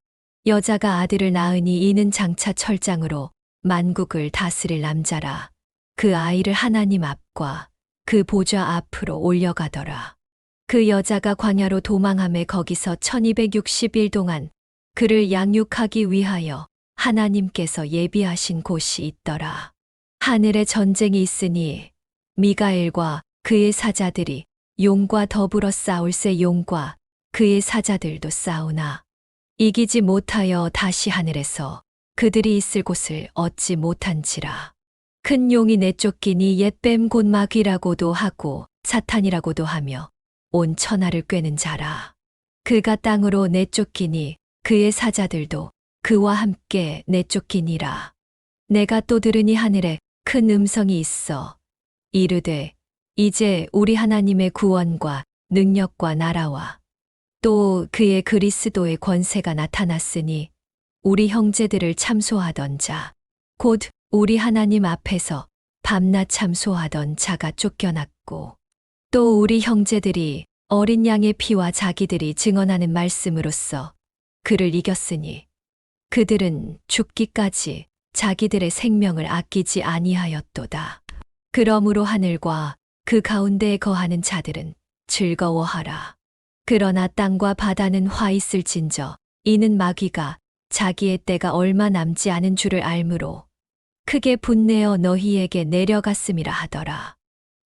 여자가 아들을 낳으니 이는 장차 철장으로 만국을 다스릴 남자라. 그 아이를 하나님 앞과 그 보좌 앞으로 올려가더라. 그 여자가 광야로 도망하며 거기서 1260일 동안 그를 양육하기 위하여 하나님께서 예비하신 곳이 있더라. 하늘에 전쟁이 있으니 미가엘과 그의 사자들이 용과 더불어 싸울새 용과 그의 사자들도 싸우나 이기지 못하여 다시 하늘에서 그들이 있을 곳을 얻지 못한지라. 큰 용이 내쫓기니 옛뱀 곧 마귀라고도 하고 사탄이라고도 하며 온 천하를 꿰는 자라. 그가 땅으로 내쫓기니 그의 사자들도 그와 함께 내쫓기니라. 내가 또 들으니 하늘에 큰 음성이 있어 이르되 이제 우리 하나님의 구원과 능력과 나라와 또 그의 그리스도의 권세가 나타났으니 우리 형제들을 참소하던 자, 곧 우리 하나님 앞에서 밤낮 참소하던 자가 쫓겨났고 또 우리 형제들이 어린 양의 피와 자기들이 증언하는 말씀으로써 그를 이겼으니 그들은 죽기까지 자기들의 생명을 아끼지 아니하였도다. 그러므로 하늘과 그 가운데에 거하는 자들은 즐거워하라. 그러나 땅과 바다는 화 있을진저 이는 마귀가 자기의 때가 얼마 남지 않은 줄을 알므로 크게 분내어 너희에게 내려갔음이라 하더라.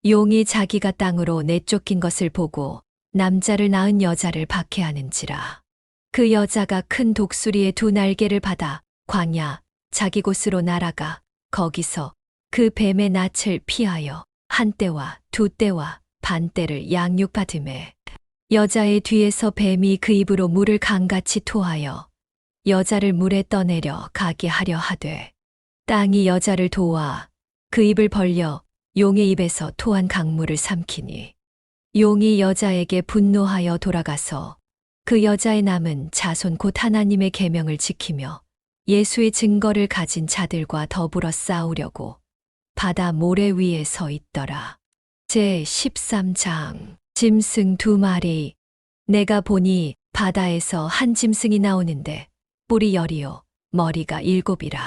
용이 자기가 땅으로 내쫓긴 것을 보고 남자를 낳은 여자를 박해하는지라. 그 여자가 큰 독수리의 2 날개를 받아 광야 자기 곳으로 날아가 거기서 그 뱀의 낯을 피하여 1때와 2때와 반때를 양육받으매 여자의 뒤에서 뱀이 그 입으로 물을 강같이 토하여 여자를 물에 떠내려 가게 하려 하되 땅이 여자를 도와 그 입을 벌려 용의 입에서 토한 강물을 삼키니 용이 여자에게 분노하여 돌아가서 그 여자의 남은 자손 곧 하나님의 계명을 지키며 예수의 증거를 가진 자들과 더불어 싸우려고 바다 모래 위에 서 있더라. 제13장 짐승 2마리. 내가 보니 바다에서 한 짐승이 나오는데 뿔이 10이요 머리가 7이라.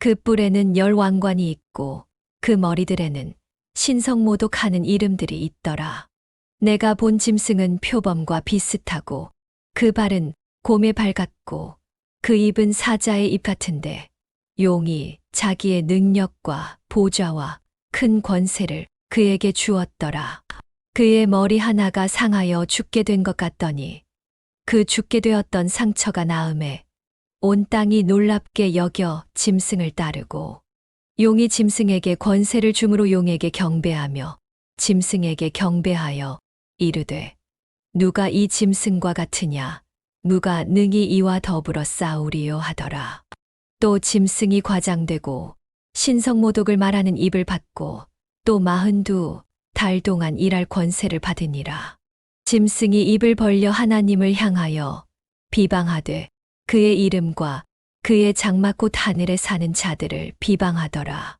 그 뿔에는 10왕관이 있고 그 머리들에는 신성모독 하는 이름들이 있더라. 내가 본 짐승은 표범과 비슷하고 그 발은 곰의 발 같고 그 입은 사자의 입 같은데 용이 자기의 능력과 보좌와 큰 권세를 그에게 주었더라. 그의 머리 하나가 상하여 죽게 된 것 같더니 그 죽게 되었던 상처가 나음에 온 땅이 놀랍게 여겨 짐승을 따르고 용이 짐승에게 권세를 주므로 용에게 경배하며 짐승에게 경배하여 이르되 누가 이 짐승과 같으냐 누가 능히 이와 더불어 싸우리요 하더라. 또 짐승이 과장되고 신성모독을 말하는 입을 받고 또 42달 동안 일할 권세를 받으니라. 짐승이 입을 벌려 하나님을 향하여 비방하되 그의 이름과 그의 장막곧 하늘에 사는 자들을 비방하더라.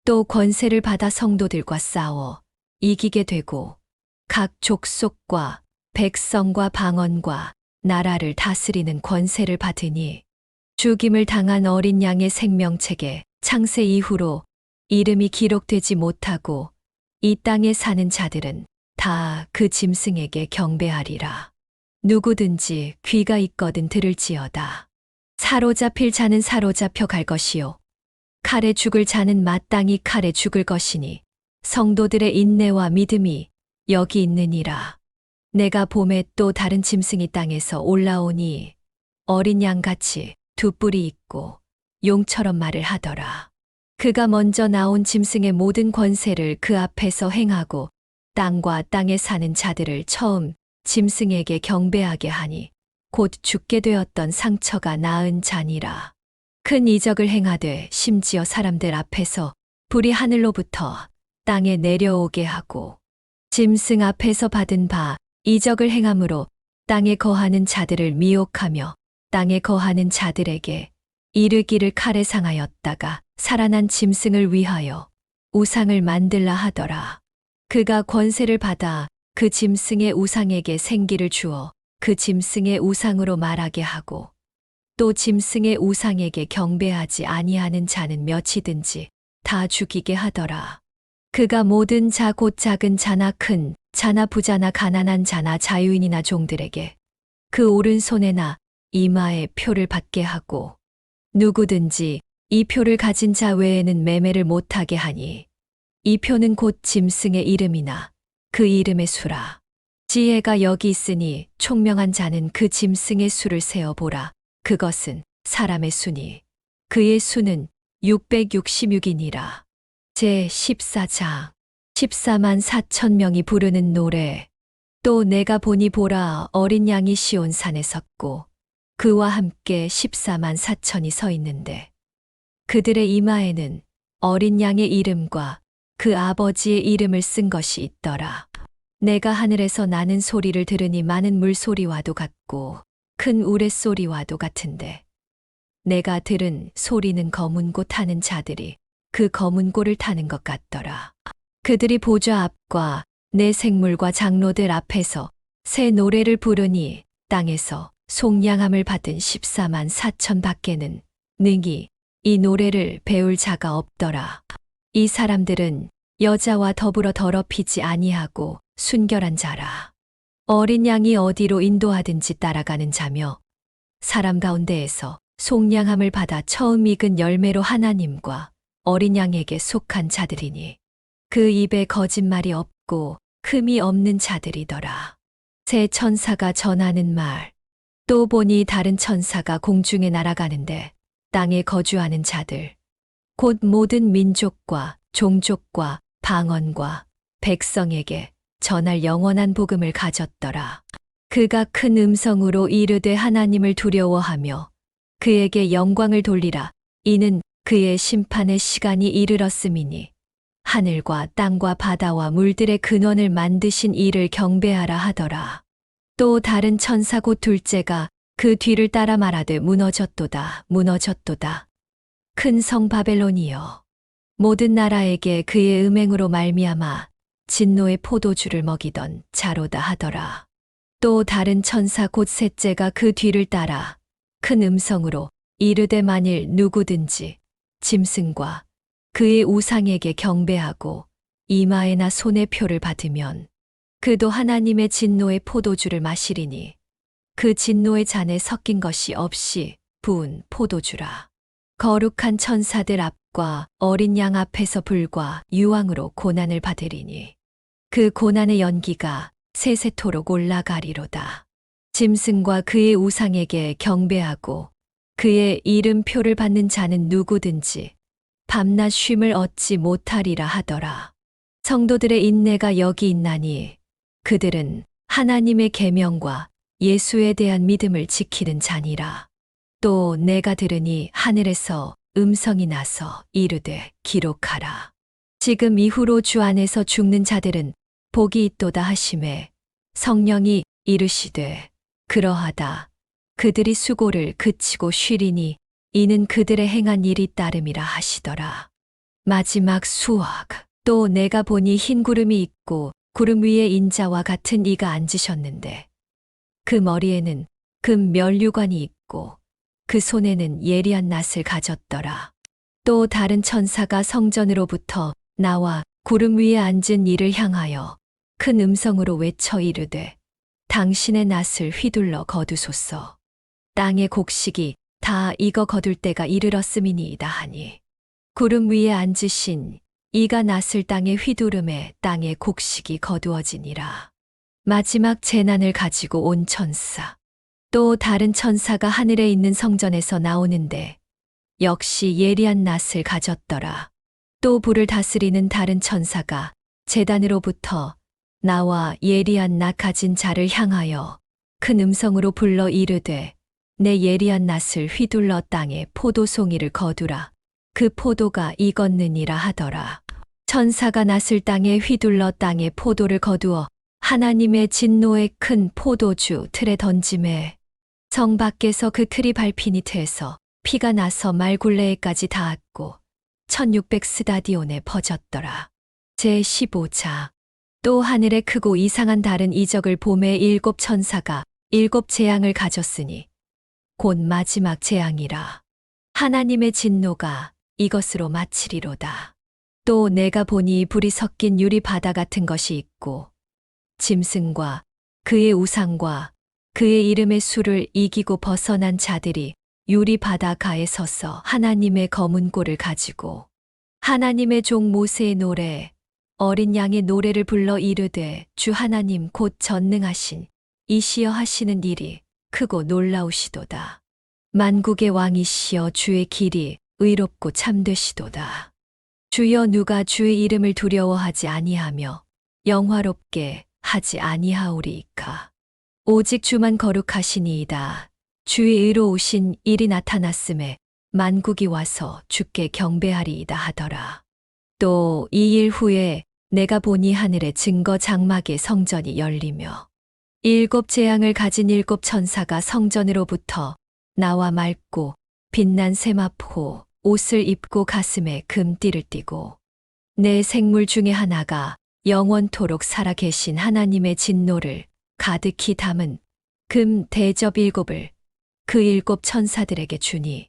또 권세를 받아 성도들과 싸워 이기게 되고 각 족속과 백성과 방언과 나라를 다스리는 권세를 받으니 죽임을 당한 어린 양의 생명책에 창세 이후로 이름이 기록되지 못하고 이 땅에 사는 자들은 다 그 짐승에게 경배하리라. 누구든지 귀가 있거든 들을지어다. 사로잡힐 자는 사로잡혀 갈 것이요 칼에 죽을 자는 마땅히 칼에 죽을 것이니 성도들의 인내와 믿음이 여기 있느니라. 내가 봄에 또 다른 짐승이 땅에서 올라오니 어린 양같이 두 뿔이 있고 용처럼 말을 하더라. 그가 먼저 나온 짐승의 모든 권세를 그 앞에서 행하고 땅과 땅에 사는 자들을 처음 짐승에게 경배하게 하니 곧 죽게 되었던 상처가 나은 자니라. 큰 이적을 행하되 심지어 사람들 앞에서 불이 하늘로부터 땅에 내려오게 하고 짐승 앞에서 받은 바 이적을 행함으로 땅에 거하는 자들을 미혹하며 땅에 거하는 자들에게 이르기를 칼에 상하였다가 살아난 짐승을 위하여 우상을 만들라 하더라. 그가 권세를 받아 그 짐승의 우상에게 생기를 주어 그 짐승의 우상으로 말하게 하고 또 짐승의 우상에게 경배하지 아니하는 자는 몇이든지 다 죽이게 하더라. 그가 모든 자 곧 작은 자나 큰 자나 부자나 가난한 자나 자유인이나 종들에게 그 오른손에나 이마에 표를 받게 하고 누구든지 이 표를 가진 자 외에는 매매를 못하게 하니 이 표는 곧 짐승의 이름이나 그 이름의 수라. 지혜가 여기 있으니 총명한 자는 그 짐승의 수를 세어보라. 그것은 사람의 수니 그의 수는 666이니라. 제14장 14만 4천 명이 부르는 노래. 또 내가 보니 보라 어린 양이 시온산에 섰고 그와 함께 14만 4천이 서 있는데 그들의 이마에는 어린 양의 이름과 그 아버지의 이름을 쓴 것이 있더라. 내가 하늘에서 나는 소리를 들으니 많은 물소리와도 같고 큰 우레소리와도 같은데 내가 들은 소리는 검은 고 타는 자들이 그 검은 고를 타는 것 같더라. 그들이 보좌 앞과 내 생물과 장로들 앞에서 새 노래를 부르니 땅에서 속량함을 받은 14만 4천 밖에는 능히 이 노래를 배울 자가 없더라. 이 사람들은 여자와 더불어 더럽히지 아니하고 순결한 자라. 어린 양이 어디로 인도하든지 따라가는 자며 사람 가운데에서 속량함을 받아 처음 익은 열매로 하나님과 어린 양에게 속한 자들이니 그 입에 거짓말이 없고 흠이 없는 자들이더라. 새 천사가 전하는 말. 또 보니 다른 천사가 공중에 날아가는데 땅에 거주하는 자들 곧 모든 민족과 종족과 방언과 백성에게 전할 영원한 복음을 가졌더라. 그가 큰 음성으로 이르되 하나님을 두려워하며 그에게 영광을 돌리라. 이는 그의 심판의 시간이 이르렀음이니 하늘과 땅과 바다와 물들의 근원을 만드신 이를 경배하라 하더라. 또 다른 천사 곧 둘째가 그 뒤를 따라 말하되 무너졌도다 무너졌도다. 큰 성 바벨론이여 모든 나라에게 그의 음행으로 말미암아 진노의 포도주를 먹이던 자로다 하더라. 또 다른 천사 곧 셋째가 그 뒤를 따라 큰 음성으로 이르되 만일 누구든지 짐승과 그의 우상에게 경배하고 이마에나 손에 표를 받으면 그도 하나님의 진노의 포도주를 마시리니 그 진노의 잔에 섞인 것이 없이 부은 포도주라. 거룩한 천사들 앞과 어린 양 앞에서 불과 유황으로 고난을 받으리니 그 고난의 연기가 세세토록 올라가리로다. 짐승과 그의 우상에게 경배하고 그의 이름표를 받는 자는 누구든지 밤낮 쉼을 얻지 못하리라 하더라. 성도들의 인내가 여기 있나니 그들은 하나님의 계명과 예수에 대한 믿음을 지키는 자니라. 또 내가 들으니 하늘에서 음성이 나서 이르되 기록하라. 지금 이후로 주 안에서 죽는 자들은 복이 있도다 하시매 성령이 이르시되 그러하다. 그들이 수고를 그치고 쉬리니 이는 그들의 행한 일이 따름이라 하시더라. 마지막 수확. 또 내가 보니 흰 구름이 있고 구름 위에 인자와 같은 이가 앉으셨는데 그 머리에는 금 면류관이 있고 그 손에는 예리한 낫을 가졌더라. 또 다른 천사가 성전으로부터 나와 구름 위에 앉은 이를 향하여 큰 음성으로 외쳐 이르되 당신의 낫을 휘둘러 거두소서. 땅의 곡식이 다 익어 거둘 때가 이르렀음이니이다 하니 구름 위에 앉으신 이가 낫을 땅에 휘두름에 땅의 곡식이 거두어지니라. 마지막 재난을 가지고 온 천사. 또 다른 천사가 하늘에 있는 성전에서 나오는데 역시 예리한 낫을 가졌더라. 또 불을 다스리는 다른 천사가 제단으로부터 나와 예리한 낫 가진 자를 향하여 큰 음성으로 불러 이르되 내 예리한 낫을 휘둘러 땅에 포도송이를 거두라. 그 포도가 익었느니라 하더라. 천사가 낫을 땅에 휘둘러 땅에 포도를 거두어 하나님의 진노의 큰 포도주 틀에 던짐에 성 밖에서 그 틀이 밟히니 트에서 피가 나서 말굴레에까지 닿았고 1600 스다디온에 퍼졌더라. 제15자. 또 하늘에 크고 이상한 다른 이적을 보매 7 천사가 7 재앙을 가졌으니 곧 마지막 재앙이라. 하나님의 진노가 이것으로 마치리로다. 또 내가 보니 불이 섞인 유리 바다 같은 것이 있고 짐승과 그의 우상과 그의 이름의 수를 이기고 벗어난 자들이 유리 바다 가에 서서 하나님의 검은 꼴을 가지고 하나님의 종 모세의 노래 어린 양의 노래를 불러 이르되 주 하나님 곧 전능하신 이시여 하시는 일이 크고 놀라우시도다. 만국의 왕이시여 주의 길이 의롭고 참되시도다. 주여 누가 주의 이름을 두려워하지 아니하며 영화롭게 하지 아니하오리이까. 오직 주만 거룩하시니이다. 주의 의로우신 일이 나타났음에 만국이 와서 주께 경배하리이다 하더라. 또 이 일 후에 내가 보니 하늘의 증거 장막의 성전이 열리며 7 재앙을 가진 7 천사가 성전으로부터 나와 맑고 빛난 세마포 옷을 입고 가슴에 금띠를 띠고 내 생물 중에 하나가 영원토록 살아계신 하나님의 진노를 가득히 담은 금 대접 7을 그 7 천사들에게 주니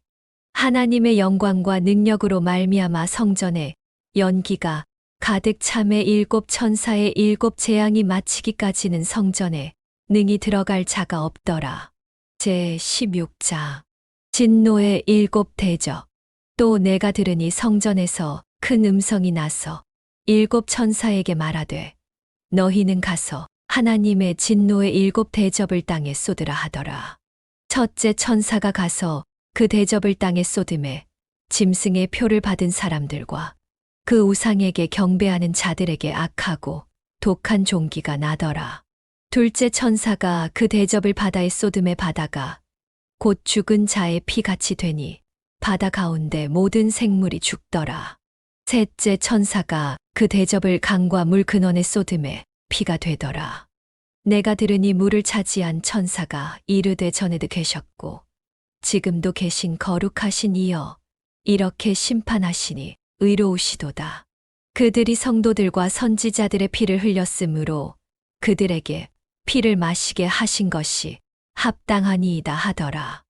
하나님의 영광과 능력으로 말미암아 성전에 연기가 가득 참에 7 천사의 7 재앙이 마치기까지는 성전에 능히 들어갈 자가 없더라. 제16자. 진노의 7 대접. 또 내가 들으니 성전에서 큰 음성이 나서 7 천사에게 말하되 너희는 가서 하나님의 진노의 7 대접을 땅에 쏟으라 하더라. 첫째 천사가 가서 그 대접을 땅에 쏟음에 짐승의 표를 받은 사람들과 그 우상에게 경배하는 자들에게 악하고 독한 종기가 나더라. 둘째 천사가 그 대접을 바다에 쏟음에 바다가 곧 죽은 자의 피같이 되니 바다 가운데 모든 생물이 죽더라. 셋째 천사가 그 대접을 강과 물 근원에 쏟음에 피가 되더라. 내가 들으니 물을 차지한 천사가 이르되 전에도 계셨고 지금도 계신 거룩하신 이여 이렇게 심판하시니 의로우시도다. 그들이 성도들과 선지자들의 피를 흘렸으므로 그들에게 피를 마시게 하신 것이 합당하니이다 하더라.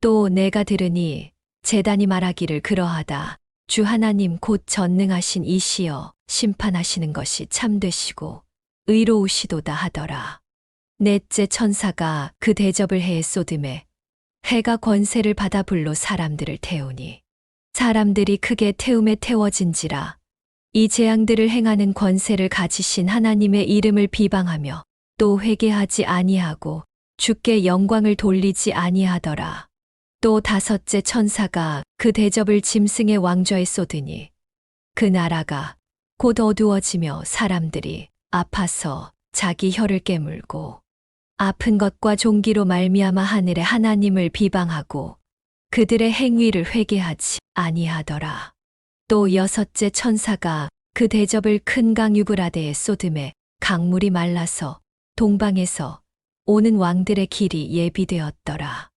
또 내가 들으니 제단이 말하기를 그러하다. 주 하나님 곧 전능하신 이시여 심판하시는 것이 참되시고 의로우시도다 하더라. 넷째 천사가 그 대접을 해에 쏟음에 해가 권세를 받아 불로 사람들을 태우니 사람들이 크게 태움에 태워진지라. 이 재앙들을 행하는 권세를 가지신 하나님의 이름을 비방하며 또 회개하지 아니하고 주께 영광을 돌리지 아니하더라. 또 다섯째 천사가 그 대접을 짐승의 왕좌에 쏟으니 그 나라가 곧 어두워지며 사람들이 아파서 자기 혀를 깨물고 아픈 것과 종기로 말미암아 하늘의 하나님을 비방하고 그들의 행위를 회개하지 아니하더라. 또 여섯째 천사가 그 대접을 큰 강 유브라데에 쏟음에 강물이 말라서 동방에서 오는 왕들의 길이 예비되었더라.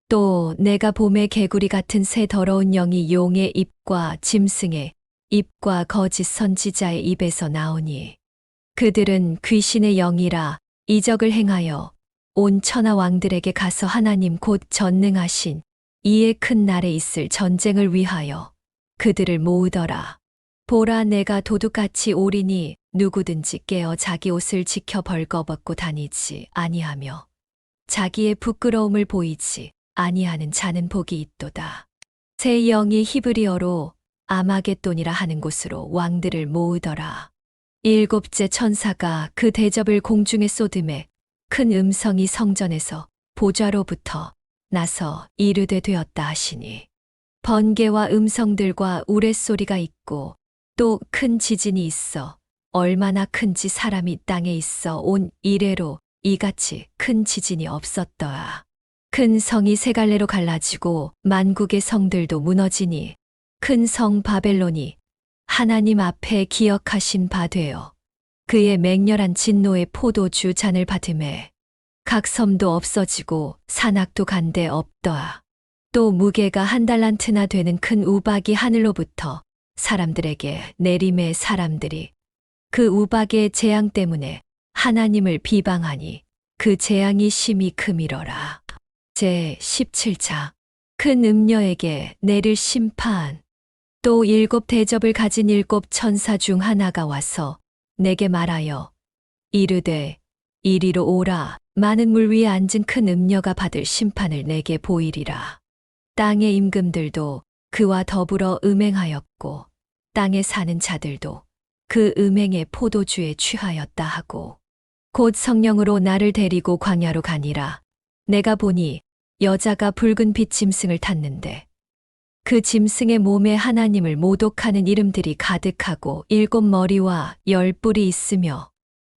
또 내가 봄에 개구리 같은 새 더러운 영이 용의 입과 짐승의 입과 거짓 선지자의 입에서 나오니 그들은 귀신의 영이라 이적을 행하여 온 천하 왕들에게 가서 하나님 곧 전능하신 이의 큰 날에 있을 전쟁을 위하여 그들을 모으더라. 보라 내가 도둑같이 오리니 누구든지 깨어 자기 옷을 지켜 벌거벗고 다니지 아니하며 자기의 부끄러움을 보이지 아니하는 자는 복이 있도다. 새 영이 히브리어로 아마겟돈이라 하는 곳으로 왕들을 모으더라. 일곱째 천사가 그 대접을 공중에 쏟음에 큰 음성이 성전에서 보좌로부터 나서 이르되 되었다 하시니 번개와 음성들과 우레소리가 있고 또 큰 지진이 있어 얼마나 큰지 사람이 땅에 있어 온 이래로 이같이 큰 지진이 없었더라. 큰 성이 세 갈래로 갈라지고 만국의 성들도 무너지니 큰 성 바벨론이 하나님 앞에 기억하신 바 되어 그의 맹렬한 진노의 포도주 잔을 받음에 각 섬도 없어지고 산악도 간데 없더라. 또 무게가 한 달란트나 되는 큰 우박이 하늘로부터 사람들에게 내림에 사람들이 그 우박의 재앙 때문에 하나님을 비방하니 그 재앙이 심히 크미러라. 제 17장 큰 음녀에게 내릴 심판. 또 일곱 대접을 가진 일곱 천사 중 하나가 와서 내게 말하여 이르되 이리로 오라. 많은 물 위에 앉은 큰 음녀가 받을 심판을 내게 보이리라. 땅의 임금들도 그와 더불어 음행하였고 땅에 사는 자들도 그 음행의 포도주에 취하였다 하고 곧 성령으로 나를 데리고 광야로 가니라. 내가 보니 여자가 붉은 빛 짐승을 탔는데 그 짐승의 몸에 하나님을 모독하는 이름들이 가득하고 7머리와 10뿔이 있으며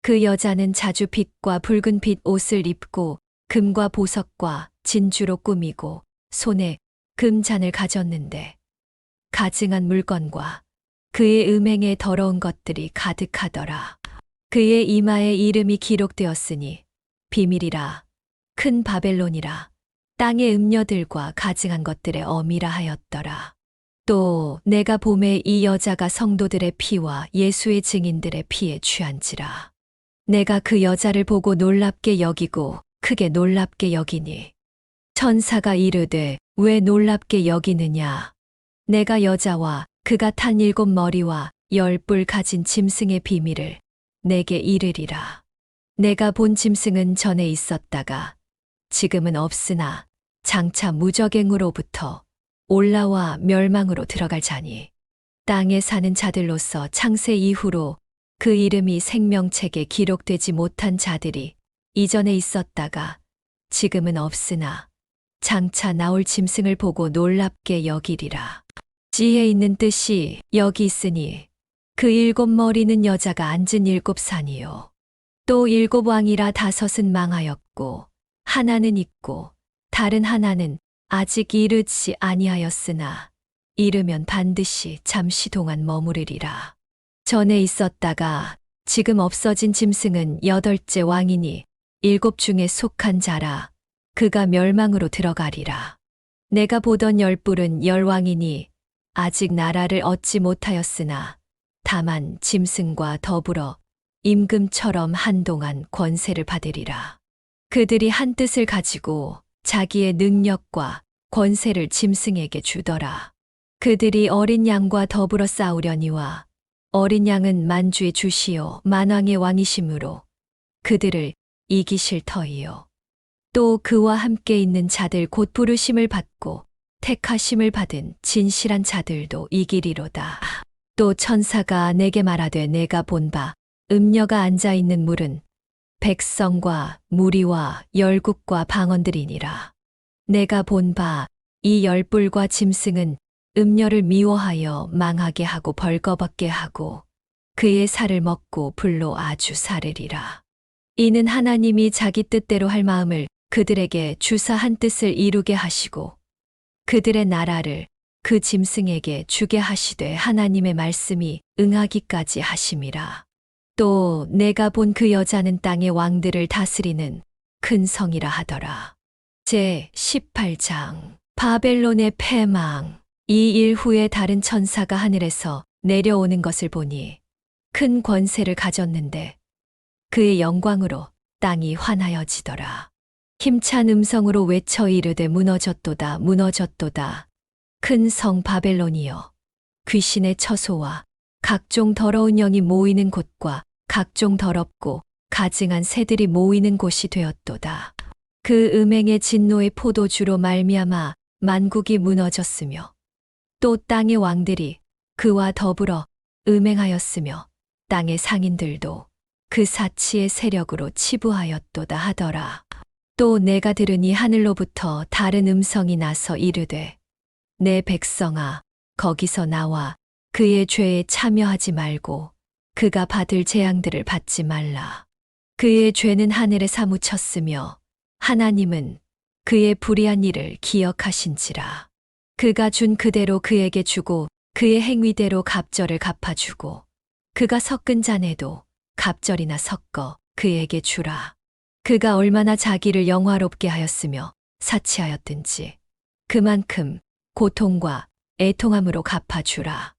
그 여자는 자주 빛과 붉은 빛 옷을 입고 금과 보석과 진주로 꾸미고 손에 금잔을 가졌는데 가증한 물건과 그의 음행에 더러운 것들이 가득하더라. 그의 이마에 이름이 기록되었으니 비밀이라 큰 바벨론이라 땅의 음녀들과 가증한 것들의 어미라 하였더라. 또 내가 보매 이 여자가 성도들의 피와 예수의 증인들의 피에 취한지라. 내가 그 여자를 보고 놀랍게 여기고 크게 놀랍게 여기니 천사가 이르되 왜 놀랍게 여기느냐. 내가 여자와 그가 탄 7머리와 10뿔 가진 짐승의 비밀을 내게 이르리라. 내가 본 짐승은 전에 있었다가 지금은 없으나 장차 무적행으로부터 올라와 멸망으로 들어갈 자니 땅에 사는 자들로서 창세 이후로 그 이름이 생명책에 기록되지 못한 자들이 이전에 있었다가 지금은 없으나 장차 나올 짐승을 보고 놀랍게 여기리라. 지혜 있는 뜻이 여기 있으니 그 7머리는 여자가 앉은 7산이요. 또 7왕이라 5은 망하였고 하나는 있고 다른 하나는 아직 이르지 아니하였으나 이르면 반드시 잠시 동안 머무르리라. 전에 있었다가 지금 없어진 짐승은 8째 왕이니 7 중에 속한 자라. 그가 멸망으로 들어가리라. 내가 보던 10뿔은 10왕이니 아직 나라를 얻지 못하였으나 다만 짐승과 더불어 임금처럼 한동안 권세를 받으리라. 그들이 한 뜻을 가지고 자기의 능력과 권세를 짐승에게 주더라. 그들이 어린 양과 더불어 싸우려니와 어린 양은 만주의 주시요 만왕의 왕이심으로 그들을 이기실 터이요. 또 그와 함께 있는 자들 곧 부르심을 받고 택하심을 받은 진실한 자들도 이기리로다. 또 천사가 내게 말하되 내가 본 바 음녀가 앉아 있는 물은 백성과 무리와 열국과 방언들이니라. 내가 본 바 이 열불과 짐승은 음녀를 미워하여 망하게 하고 벌거벗게 하고 그의 살을 먹고 불로 아주 사르리라. 이는 하나님이 자기 뜻대로 할 마음을 그들에게 주사 한 뜻을 이루게 하시고 그들의 나라를 그 짐승에게 주게 하시되 하나님의 말씀이 응하기까지 하심이라. 또 내가 본 그 여자는 땅의 왕들을 다스리는 큰 성이라 하더라. 제 18장 바벨론의 패망. 이 일 후에 다른 천사가 하늘에서 내려오는 것을 보니 큰 권세를 가졌는데 그의 영광으로 땅이 환하여지더라. 힘찬 음성으로 외쳐 이르되 무너졌도다 무너졌도다. 큰 성 바벨론이여 귀신의 처소와 각종 더러운 영이 모이는 곳과 각종 더럽고 가증한 새들이 모이는 곳이 되었도다. 그 음행의 진노의 포도주로 말미암아 만국이 무너졌으며 또 땅의 왕들이 그와 더불어 음행하였으며 땅의 상인들도 그 사치의 세력으로 치부하였도다 하더라. 또 내가 들으니 하늘로부터 다른 음성이 나서 이르되 내 백성아 거기서 나와 그의 죄에 참여하지 말고 그가 받을 재앙들을 받지 말라. 그의 죄는 하늘에 사무쳤으며 하나님은 그의 불의한 일을 기억하신지라. 그가 준 그대로 그에게 주고 그의 행위대로 갑절을 갚아주고 그가 섞은 잔에도 갑절이나 섞어 그에게 주라. 그가 얼마나 자기를 영화롭게 하였으며 사치하였든지 그만큼 고통과 애통함으로 갚아주라.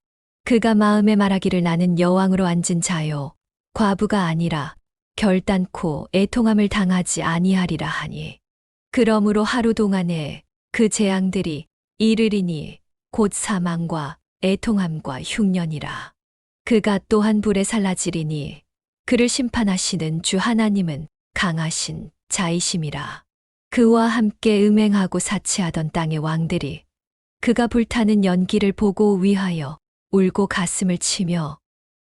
그가 마음에 말하기를 나는 여왕으로 앉은 자요 과부가 아니라 결단코 애통함을 당하지 아니하리라 하니 그러므로 하루 동안에 그 재앙들이 이르리니 곧 사망과 애통함과 흉년이라. 그가 또한 불에 살라지리니 그를 심판하시는 주 하나님은 강하신 자이심이라. 그와 함께 음행하고 사치하던 땅의 왕들이 그가 불타는 연기를 보고 위하여 울고 가슴을 치며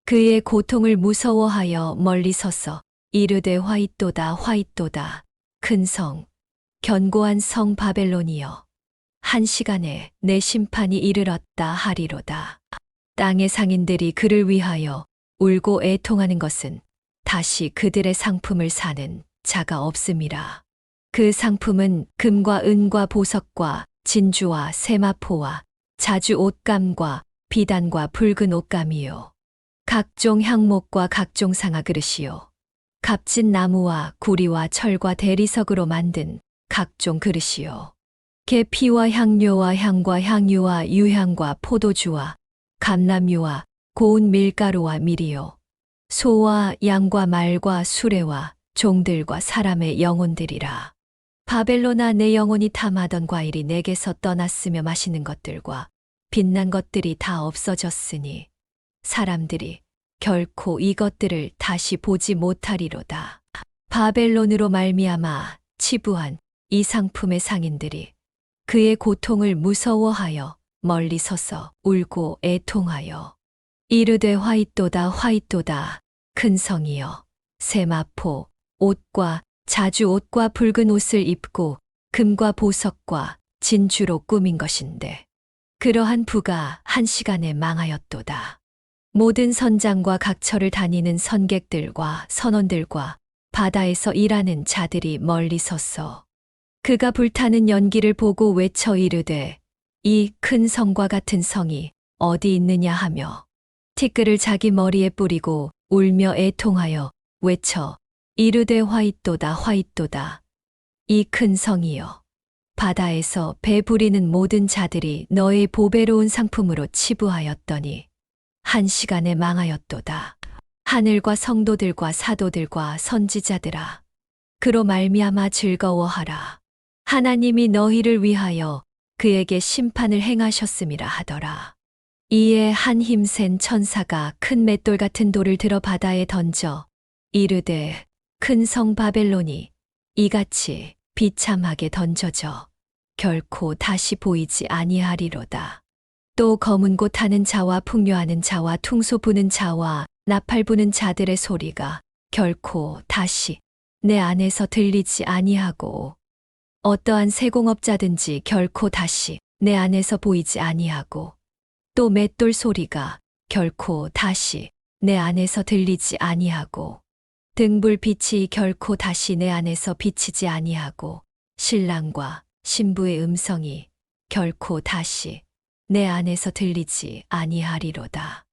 그의 고통을 무서워하여 멀리 서서 이르되 화이또다 화이또다 큰 성 견고한 성 바벨론이여 한 시간에 내 심판이 이르렀다 하리로다. 땅의 상인들이 그를 위하여 울고 애통하는 것은 다시 그들의 상품을 사는 자가 없음이라. 그 상품은 금과 은과 보석과 진주와 세마포와 자주 옷감과 비단과 붉은 옷감이요 각종 향목과 각종 상아 그릇이요 값진 나무와 구리와 철과 대리석으로 만든 각종 그릇이요 계피와 향료와 향과 향유와 유향과 포도주와 감람유와 고운 밀가루와 밀이요 소와 양과 말과 수레와 종들과 사람의 영혼들이라. 바벨론아 내 영혼이 탐하던 과일이 내게서 떠났으며 맛있는 것들과 빛난 것들이 다 없어졌으니 사람들이 결코 이것들을 다시 보지 못하리로다. 바벨론으로 말미암아 치부한 이 상품의 상인들이 그의 고통을 무서워하여 멀리 서서 울고 애통하여 이르되 화이또다 화이또다 큰 성이여 세마포 옷과 자주 옷과 붉은 옷을 입고 금과 보석과 진주로 꾸민 것인데 그러한 부가 한 시간에 망하였도다. 모든 선장과 각처를 다니는 선객들과 선원들과 바다에서 일하는 자들이 멀리 섰어. 그가 불타는 연기를 보고 외쳐 이르되 이 큰 성과 같은 성이 어디 있느냐 하며 티끌을 자기 머리에 뿌리고 울며 애통하여 외쳐 이르되 화이또다 화이또다 이 큰 성이여 바다에서 배 부리는 모든 자들이 너의 보배로운 상품으로 치부하였더니 한 시간에 망하였도다. 하늘과 성도들과 사도들과 선지자들아 그로 말미암아 즐거워하라. 하나님이 너희를 위하여 그에게 심판을 행하셨음이라 하더라. 이에 한 힘센 천사가 큰 맷돌 같은 돌을 들어 바다에 던져 이르되 큰 성 바벨론이 이같이 비참하게 던져져 결코 다시 보이지 아니하리로다. 또 검은 곳 하는 자와 풍요하는 자와 퉁소 부는 자와 나팔 부는 자들의 소리가 결코 다시 내 안에서 들리지 아니하고 어떠한 세공업자든지 결코 다시 내 안에서 보이지 아니하고 또 맷돌 소리가 결코 다시 내 안에서 들리지 아니하고 등불 빛이 결코 다시 내 안에서 비치지 아니하고 신랑과 신부의 음성이 결코 다시 내 안에서 들리지 아니하리로다.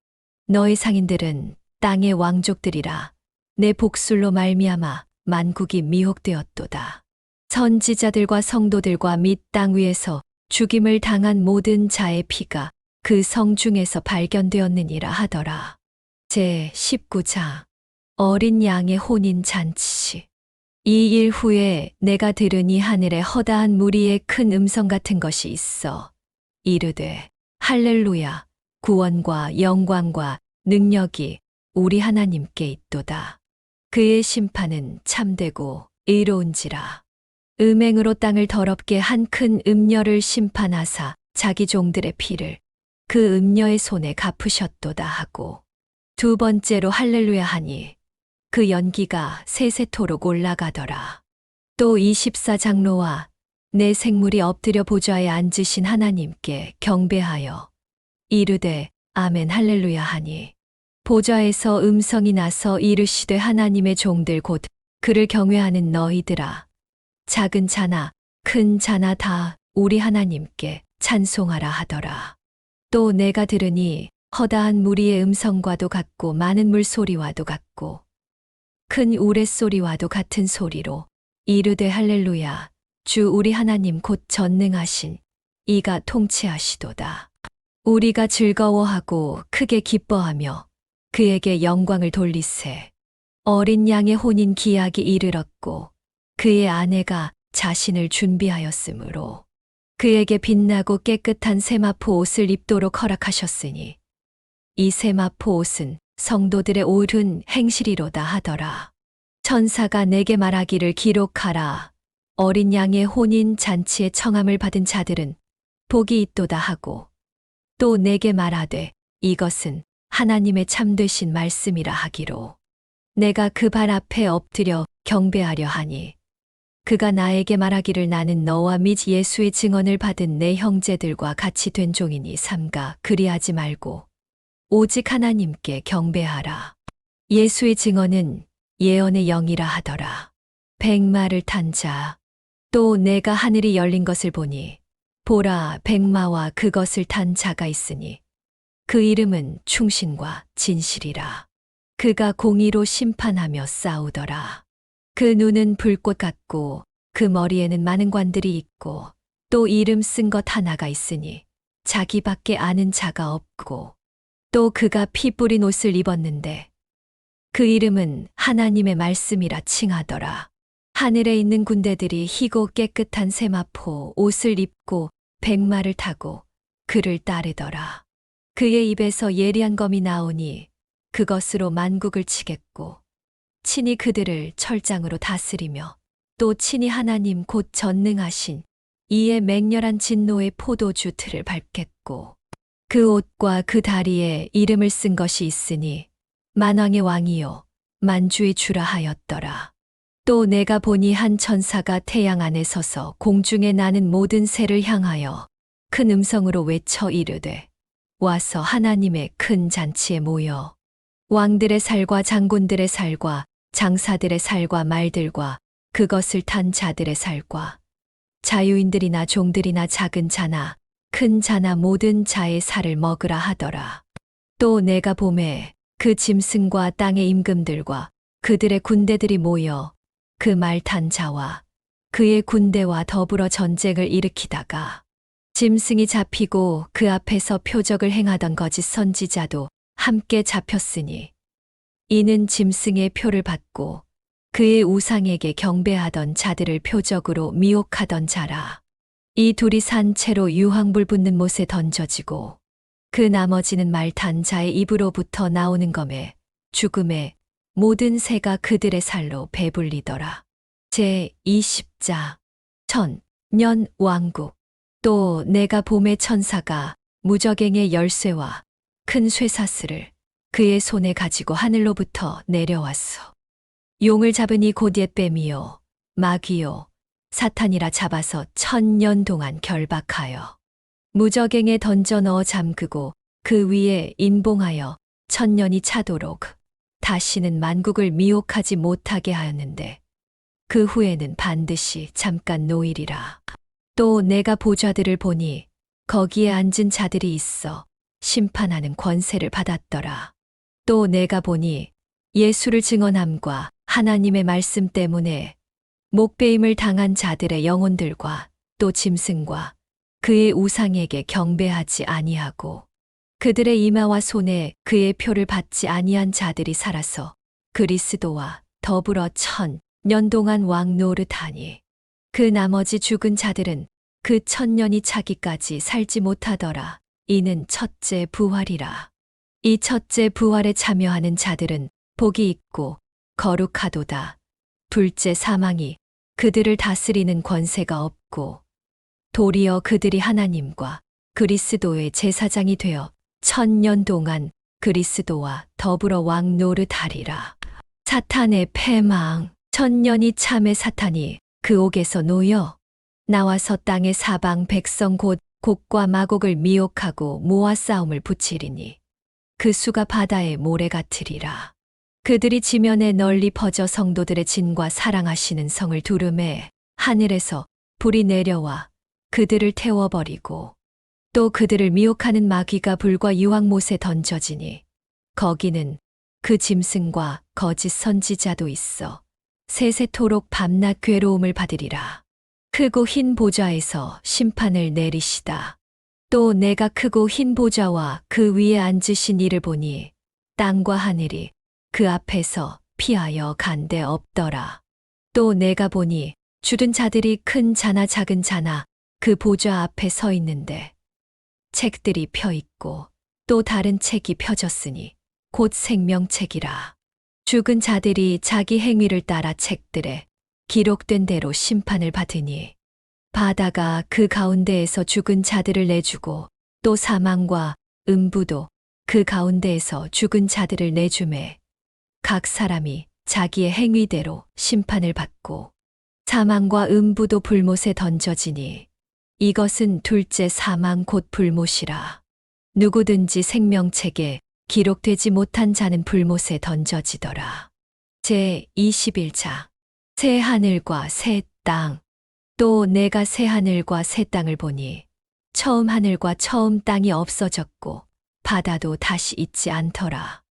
너희 상인들은 땅의 왕족들이라. 내 복술로 말미암아 만국이 미혹되었도다. 선지자들과 성도들과 및 땅 위에서 죽임을 당한 모든 자의 피가 그 성 중에서 발견되었느니라 하더라. 제 19장 어린 양의 혼인 잔치. 이 일 후에 내가 들으니 하늘에 허다한 무리의 큰 음성 같은 것이 있어 이르되 할렐루야 구원과 영광과 능력이 우리 하나님께 있도다. 그의 심판은 참되고 의로운지라. 음행으로 땅을 더럽게 한 큰 음녀를 심판하사 자기 종들의 피를 그 음녀의 손에 갚으셨도다 하고 두 번째로 할렐루야 하니 그 연기가 세세토록 올라가더라. 또 24장로와 내 생물이 엎드려 보좌에 앉으신 하나님께 경배하여 이르되 아멘 할렐루야 하니 보좌에서 음성이 나서 이르시되 하나님의 종들 곧 그를 경외하는 너희들아 작은 자나 큰 자나 다 우리 하나님께 찬송하라 하더라. 또 내가 들으니 허다한 무리의 음성과도 같고 많은 물소리와도 같고 큰 우레소리와도 같은 소리로 이르되 할렐루야 주 우리 하나님 곧 전능하신 이가 통치하시도다. 우리가 즐거워하고 크게 기뻐하며 그에게 영광을 돌리세. 어린 양의 혼인 기약이 이르렀고 그의 아내가 자신을 준비하였으므로 그에게 빛나고 깨끗한 세마포 옷을 입도록 허락하셨으니 이 세마포 옷은 성도들의 옳은 행실이로다 하더라. 천사가 내게 말하기를 기록하라. 어린 양의 혼인 잔치에 청함을 받은 자들은 복이 있도다 하고 또 내게 말하되 이것은 하나님의 참되신 말씀이라 하기로 내가 그 발 앞에 엎드려 경배하려 하니 그가 나에게 말하기를 나는 너와 및 예수의 증언을 받은 내 형제들과 같이 된 종이니 삼가 그리하지 말고 오직 하나님께 경배하라. 예수의 증언은 예언의 영이라 하더라. 백마를 탄 자. 또 내가 하늘이 열린 것을 보니 보라 백마와 그것을 탄 자가 있으니 그 이름은 충신과 진실이라. 그가 공의로 심판하며 싸우더라. 그 눈은 불꽃 같고 그 머리에는 많은 관들이 있고 또 이름 쓴 것 하나가 있으니 자기밖에 아는 자가 없고 또 그가 피 뿌린 옷을 입었는데 그 이름은 하나님의 말씀이라 칭하더라. 하늘에 있는 군대들이 희고 깨끗한 세마포 옷을 입고 백마를 타고 그를 따르더라. 그의 입에서 예리한 검이 나오니 그것으로 만국을 치겠고 친히 그들을 철장으로 다스리며 또 친히 하나님 곧 전능하신 이의 맹렬한 진노의 포도주 틀을 밟겠고 그 옷과 그 다리에 이름을 쓴 것이 있으니 만왕의 왕이요 만주의 주라 하였더라. 또 내가 보니 한 천사가 태양 안에 서서 공중에 나는 모든 새를 향하여 큰 음성으로 외쳐 이르되 와서 하나님의 큰 잔치에 모여 왕들의 살과 장군들의 살과 장사들의 살과 말들과 그것을 탄 자들의 살과 자유인들이나 종들이나 작은 자나 큰 자나 모든 자의 살을 먹으라 하더라. 또 내가 보매 그 짐승과 땅의 임금들과 그들의 군대들이 모여 그 말 탄 자와 그의 군대와 더불어 전쟁을 일으키다가 짐승이 잡히고 그 앞에서 표적을 행하던 거짓 선지자도 함께 잡혔으니 이는 짐승의 표를 받고 그의 우상에게 경배하던 자들을 표적으로 미혹하던 자라. 이 둘이 산채로 유황불 붙는 못에 던져지고 그 나머지는 말탄 자의 입으로부터 나오는 검에 죽음의 모든 새가 그들의 살로 배불리더라. 제20자 천년 왕국. 또 내가 봄의 천사가 무저갱의 열쇠와 큰 쇠사슬을 그의 손에 가지고 하늘로부터 내려왔어. 용을 잡으니 곧 옛뱀이요 마귀요 사탄이라 잡아서 1000년 동안 결박하여 무저갱에 던져 넣어 잠그고 그 위에 인봉하여 1000년이 차도록 다시는 만국을 미혹하지 못하게 하였는데 그 후에는 반드시 잠깐 노일이라. 또 내가 보좌들을 보니 거기에 앉은 자들이 있어 심판하는 권세를 받았더라. 또 내가 보니 예수를 증언함과 하나님의 말씀 때문에 목베임을 당한 자들의 영혼들과 또 짐승과 그의 우상에게 경배하지 아니하고 그들의 이마와 손에 그의 표를 받지 아니한 자들이 살아서 그리스도와 더불어 1000년 동안 왕 노릇하니 그 나머지 죽은 자들은 그 1000년이 차기까지 살지 못하더라. 이는 첫째 부활이라. 이 첫째 부활에 참여하는 자들은 복이 있고 거룩하도다. 둘째 사망이 그들을 다스리는 권세가 없고 도리어 그들이 하나님과 그리스도의 제사장이 되어 1000년 동안 그리스도와 더불어 왕 노릇하리라. 사탄의 패망. 1000년이 참에 사탄이 그 옥에서 놓여 나와서 땅의 사방 백성 곧 곡과 마곡을 미혹하고 모아 싸움을 붙이리니 그 수가 바다의 모래 같으리라. 그들이 지면에 널리 퍼져 성도들의 진과 사랑하시는 성을 두름에 하늘에서 불이 내려와 그들을 태워버리고 또 그들을 미혹하는 마귀가 불과 유황못에 던져지니 거기는 그 짐승과 거짓 선지자도 있어 세세토록 밤낮 괴로움을 받으리라. 크고 흰 보좌에서 심판을 내리시다. 또 내가 크고 흰 보좌와 그 위에 앉으신 이를 보니 땅과 하늘이 그 앞에서 피하여 간데 없더라. 또 내가 보니 죽은 자들이 큰 자나 작은 자나 그 보좌 앞에 서 있는데 책들이 펴 있고 또 다른 책이 펴졌으니 곧 생명책이라. 죽은 자들이 자기 행위를 따라 책들에 기록된 대로 심판을 받으니 바다가 그 가운데에서 죽은 자들을 내주고 또 사망과 음부도 그 가운데에서 죽은 자들을 내주매 각 사람이 자기의 행위대로 심판을 받고 사망과 음부도 불못에 던져지니 이것은 둘째 사망 곧 불못이라. 누구든지 생명책에 기록되지 못한 자는 불못에 던져지더라. 제21자 새 하늘과 새 땅. 또 내가 새 하늘과 새 땅을 보니 처음 하늘과 처음 땅이 없어졌고 바다도 다시 있지 않더라.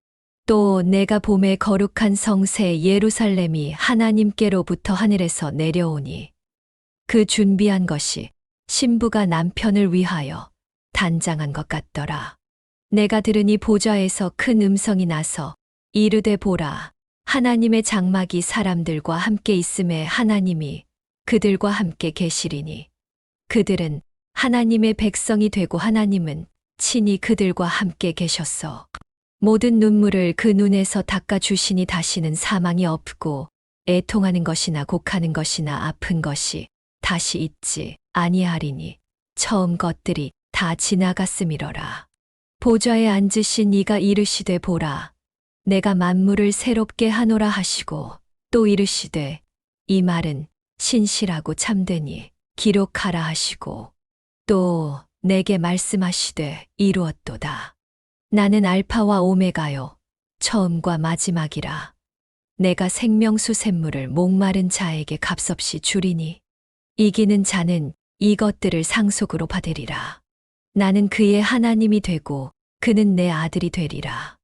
또 내가 봄에 거룩한 성새 예루살렘이 하나님께로부터 하늘에서 내려오니 그 준비한 것이 신부가 남편을 위하여 단장한 것 같더라. 내가 들으니 보좌에서 큰 음성이 나서 이르되 보라, 하나님의 장막이 사람들과 함께 있음에 하나님이 그들과 함께 계시리니 그들은 하나님의 백성이 되고 하나님은 친히 그들과 함께 계셨어. 모든 눈물을 그 눈에서 닦아주시니 다시는 사망이 없고 애통하는 것이나 곡하는 것이나 아픈 것이 다시 있지 아니하리니 처음 것들이 다 지나갔음이러라. 보좌에 앉으신 이가 이르시되 보라, 내가 만물을 새롭게 하노라 하시고 또 이르시되 이 말은 신실하고 참되니 기록하라 하시고 또 내게 말씀하시되 이루었도다. 나는 알파와 오메가요 처음과 마지막이라. 내가 생명수 샘물을 목마른 자에게 값없이 주리니 이기는 자는 이것들을 상속으로 받으리라. 나는 그의 하나님이 되고 그는 내 아들이 되리라.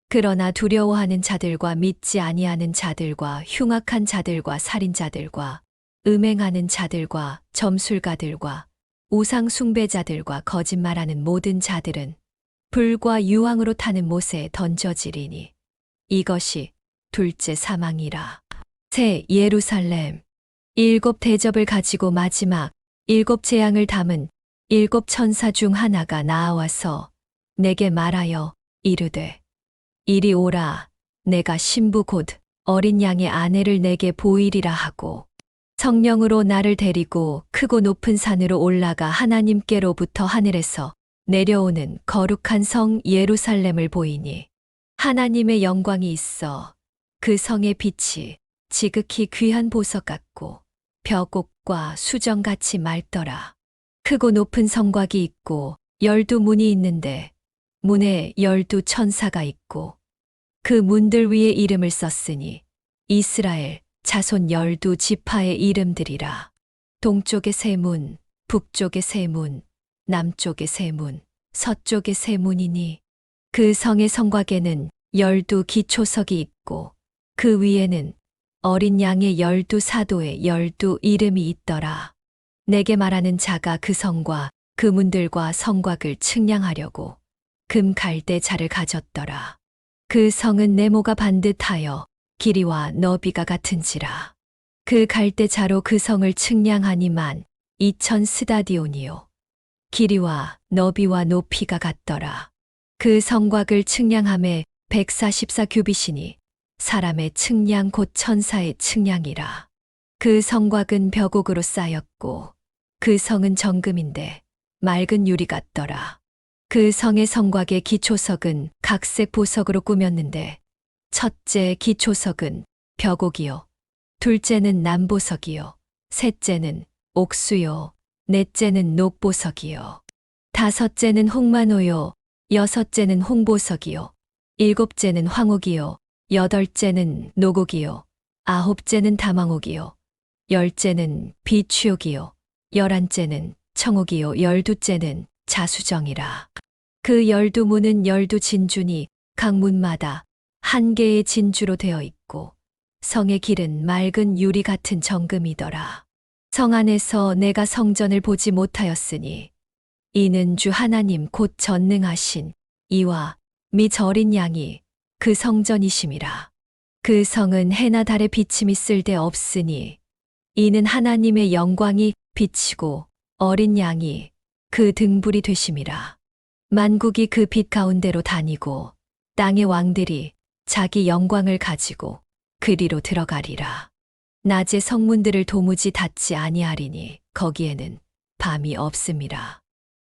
그러나 두려워하는 자들과 믿지 아니하는 자들과 흉악한 자들과 살인자들과 음행하는 자들과 점술가들과 우상 숭배자들과 거짓말하는 모든 자들은 불과 유황으로 타는 못에 던져지리니 이것이 둘째 사망이라. 새 예루살렘 7 대접을 가지고 마지막 일곱 재앙을 담은 일곱 천사 중 하나가 나와서 내게 말하여 이르되 이리 오라 내가 신부 곧 어린 양의 아내를 내게 보이리라 하고 성령으로 나를 데리고 크고 높은 산으로 올라가 하나님께로부터 하늘에서 내려오는 거룩한 성 예루살렘을 보이니 하나님의 영광이 있어 그 성의 빛이 지극히 귀한 보석 같고 벼곡과 수정같이 맑더라. 크고 높은 성곽이 있고 12문이 있는데 문에 12천사가 있고 그 문들 위에 이름을 썼으니 이스라엘 자손 12지파의 이름들이라. 동쪽의 세 문, 북쪽의 세 문, 남쪽의 세 문, 서쪽의 세 문이니 그 성의 성곽에는 12기초석이 있고 그 위에는 어린 양의 12사도의 12 이름이 있더라. 내게 말하는 자가 그 성과 그 문들과 성곽을 측량하려고 금 갈대자를 가졌더라. 그 성은 네모가 반듯하여 길이와 너비가 같은지라. 그 갈대자로 그 성을 측량하니만 2000 스다디온이요. 길이와 너비와 높이가 같더라. 그 성곽을 측량함에 144규빗이니 사람의 측량 곧 천사의 측량이라. 그 성곽은 벼곡으로 쌓였고 그 성은 정금인데 맑은 유리 같더라. 그 성의 성곽의 기초석은 각색 보석으로 꾸몄는데 첫째 기초석은 벼곡이요. 둘째는 남보석이요. 셋째는 옥수요. 넷째는 녹보석이요. 다섯째는 홍마노요. 여섯째는 홍보석이요. 일곱째는 황옥이요. 여덟째는 노곡이요. 아홉째는 다망옥이요. 열째는 비취옥이요. 열한째는 청옥이요. 열두째는 자수정이라. 그 12문은 12진주니 각 문마다 한 개의 진주로 되어 있고 성의 길은 맑은 유리 같은 정금이더라. 성 안에서 내가 성전을 보지 못하였으니 이는 주 하나님 곧 전능하신 이와 및 어린 양이 그 성전이심이라. 그 성은 해나 달의 비침이 쓸데 없으니 이는 하나님의 영광이 비치고 어린 양이 그 등불이 되심이라. 만국이 그 빛 가운데로 다니고 땅의 왕들이 자기 영광을 가지고 그리로 들어가리라. 낮에 성문들을 도무지 닫지 아니하리니 거기에는 밤이 없음이라.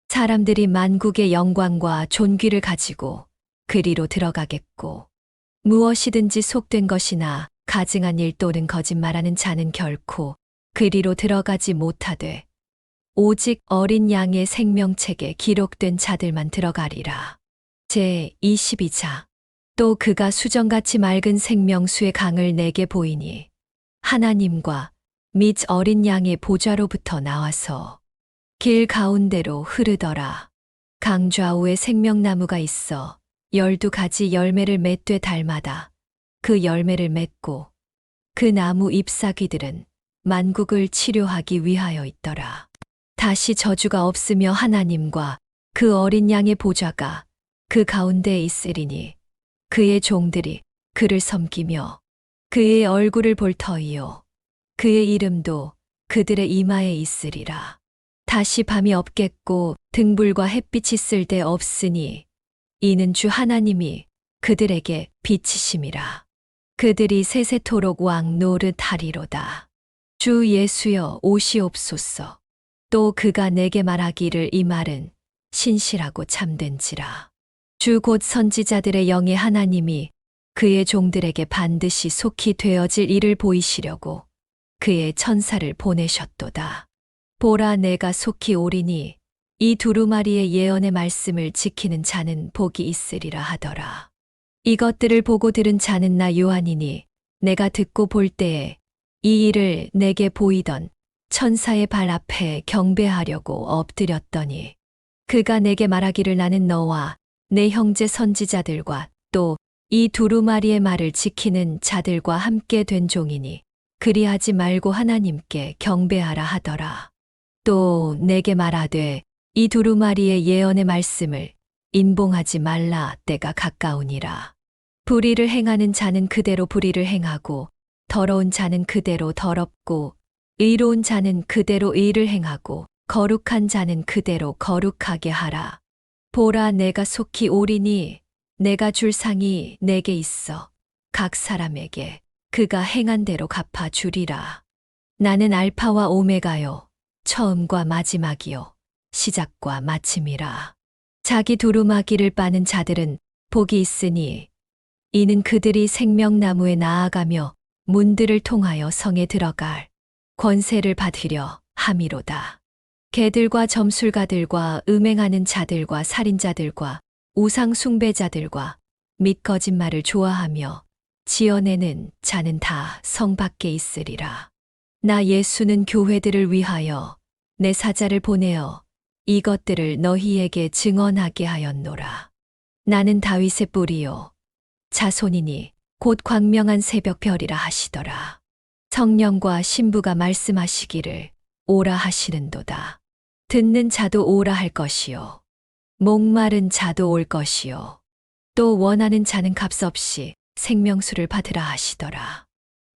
사람들이 만국의 영광과 존귀를 가지고 그리로 들어가겠고 무엇이든지 속된 것이나 가증한 일 또는 거짓말하는 자는 결코 그리로 들어가지 못하되 오직 어린 양의 생명책에 기록된 자들만 들어가리라. 제22장. 또 그가 수정같이 맑은 생명수의 강을 내게 보이니 하나님과 및 어린 양의 보좌로부터 나와서 길 가운데로 흐르더라. 강 좌우에 생명나무가 있어 12가지 열매를 맺되 달마다 그 열매를 맺고 그 나무 잎사귀들은 만국을 치료하기 위하여 있더라. 다시 저주가 없으며 하나님과 그 어린 양의 보좌가 그 가운데에 있으리니 그의 종들이 그를 섬기며 그의 얼굴을 볼 터이요 그의 이름도 그들의 이마에 있으리라. 다시 밤이 없겠고 등불과 햇빛이 쓸데 없으니 이는 주 하나님이 그들에게 빛이심이라. 그들이 세세토록 왕 노릇하리로다. 주 예수여 오시옵소서. 또 그가 내게 말하기를 이 말은 신실하고 참된지라. 주 곧 선지자들의 영의 하나님이 그의 종들에게 반드시 속히 되어질 일을 보이시려고 그의 천사를 보내셨도다. 보라 내가 속히 오리니 이 두루마리의 예언의 말씀을 지키는 자는 복이 있으리라 하더라. 이것들을 보고 들은 자는 나 요한이니 내가 듣고 볼 때에 이 일을 내게 보이던 천사의 발 앞에 경배하려고 엎드렸더니 그가 내게 말하기를 나는 너와 내 형제 선지자들과 또 이 두루마리의 말을 지키는 자들과 함께 된 종이니 그리하지 말고 하나님께 경배하라 하더라. 또 내게 말하되 이 두루마리의 예언의 말씀을 인봉하지 말라 때가 가까우니라. 불의를 행하는 자는 그대로 불의를 행하고 더러운 자는 그대로 더럽고 의로운 자는 그대로 의를 행하고 거룩한 자는 그대로 거룩하게 하라. 보라, 내가 속히 오리니 내가 줄 상이 내게 있어 각 사람에게 그가 행한 대로 갚아주리라. 나는 알파와 오메가요 처음과 마지막이요 시작과 마침이라. 자기 두루마기를 빠는 자들은 복이 있으니 이는 그들이 생명나무에 나아가며 문들을 통하여 성에 들어갈 권세를 받으려 함이로다. 개들과 점술가들과 음행하는 자들과 살인자들과 우상 숭배자들과 및 거짓말을 좋아하며 지어내는 자는 다 성 밖에 있으리라. 나 예수는 교회들을 위하여 내 사자를 보내어 이것들을 너희에게 증언하게 하였노라. 나는 다윗의 뿌리요 자손이니 곧 광명한 새벽별이라 하시더라. 성령과 신부가 말씀하시기를 오라 하시는도다. 듣는 자도 오라 할 것이요 목마른 자도 올 것이요 또 원하는 자는 값없이 생명수를 받으라 하시더라.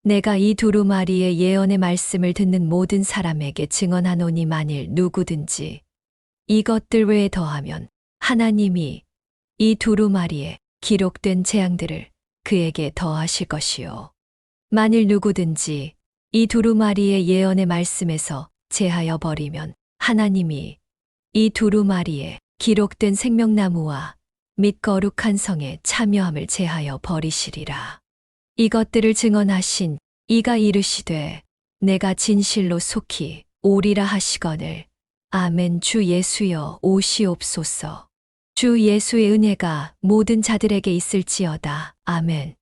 내가 이 두루마리의 예언의 말씀을 듣는 모든 사람에게 증언하노니 만일 누구든지 이것들 외에 더하면 하나님이 이 두루마리에 기록된 재앙들을 그에게 더하실 것이요 만일 누구든지 이 두루마리의 예언의 말씀에서 제하여 버리면 하나님이 이 두루마리에 기록된 생명나무와 및 거룩한 성에 참여함을 제하여 버리시리라. 이것들을 증언하신 이가 이르시되 내가 진실로 속히 오리라 하시거늘 아멘. 주 예수여 오시옵소서. 주 예수의 은혜가 모든 자들에게 있을지어다. 아멘.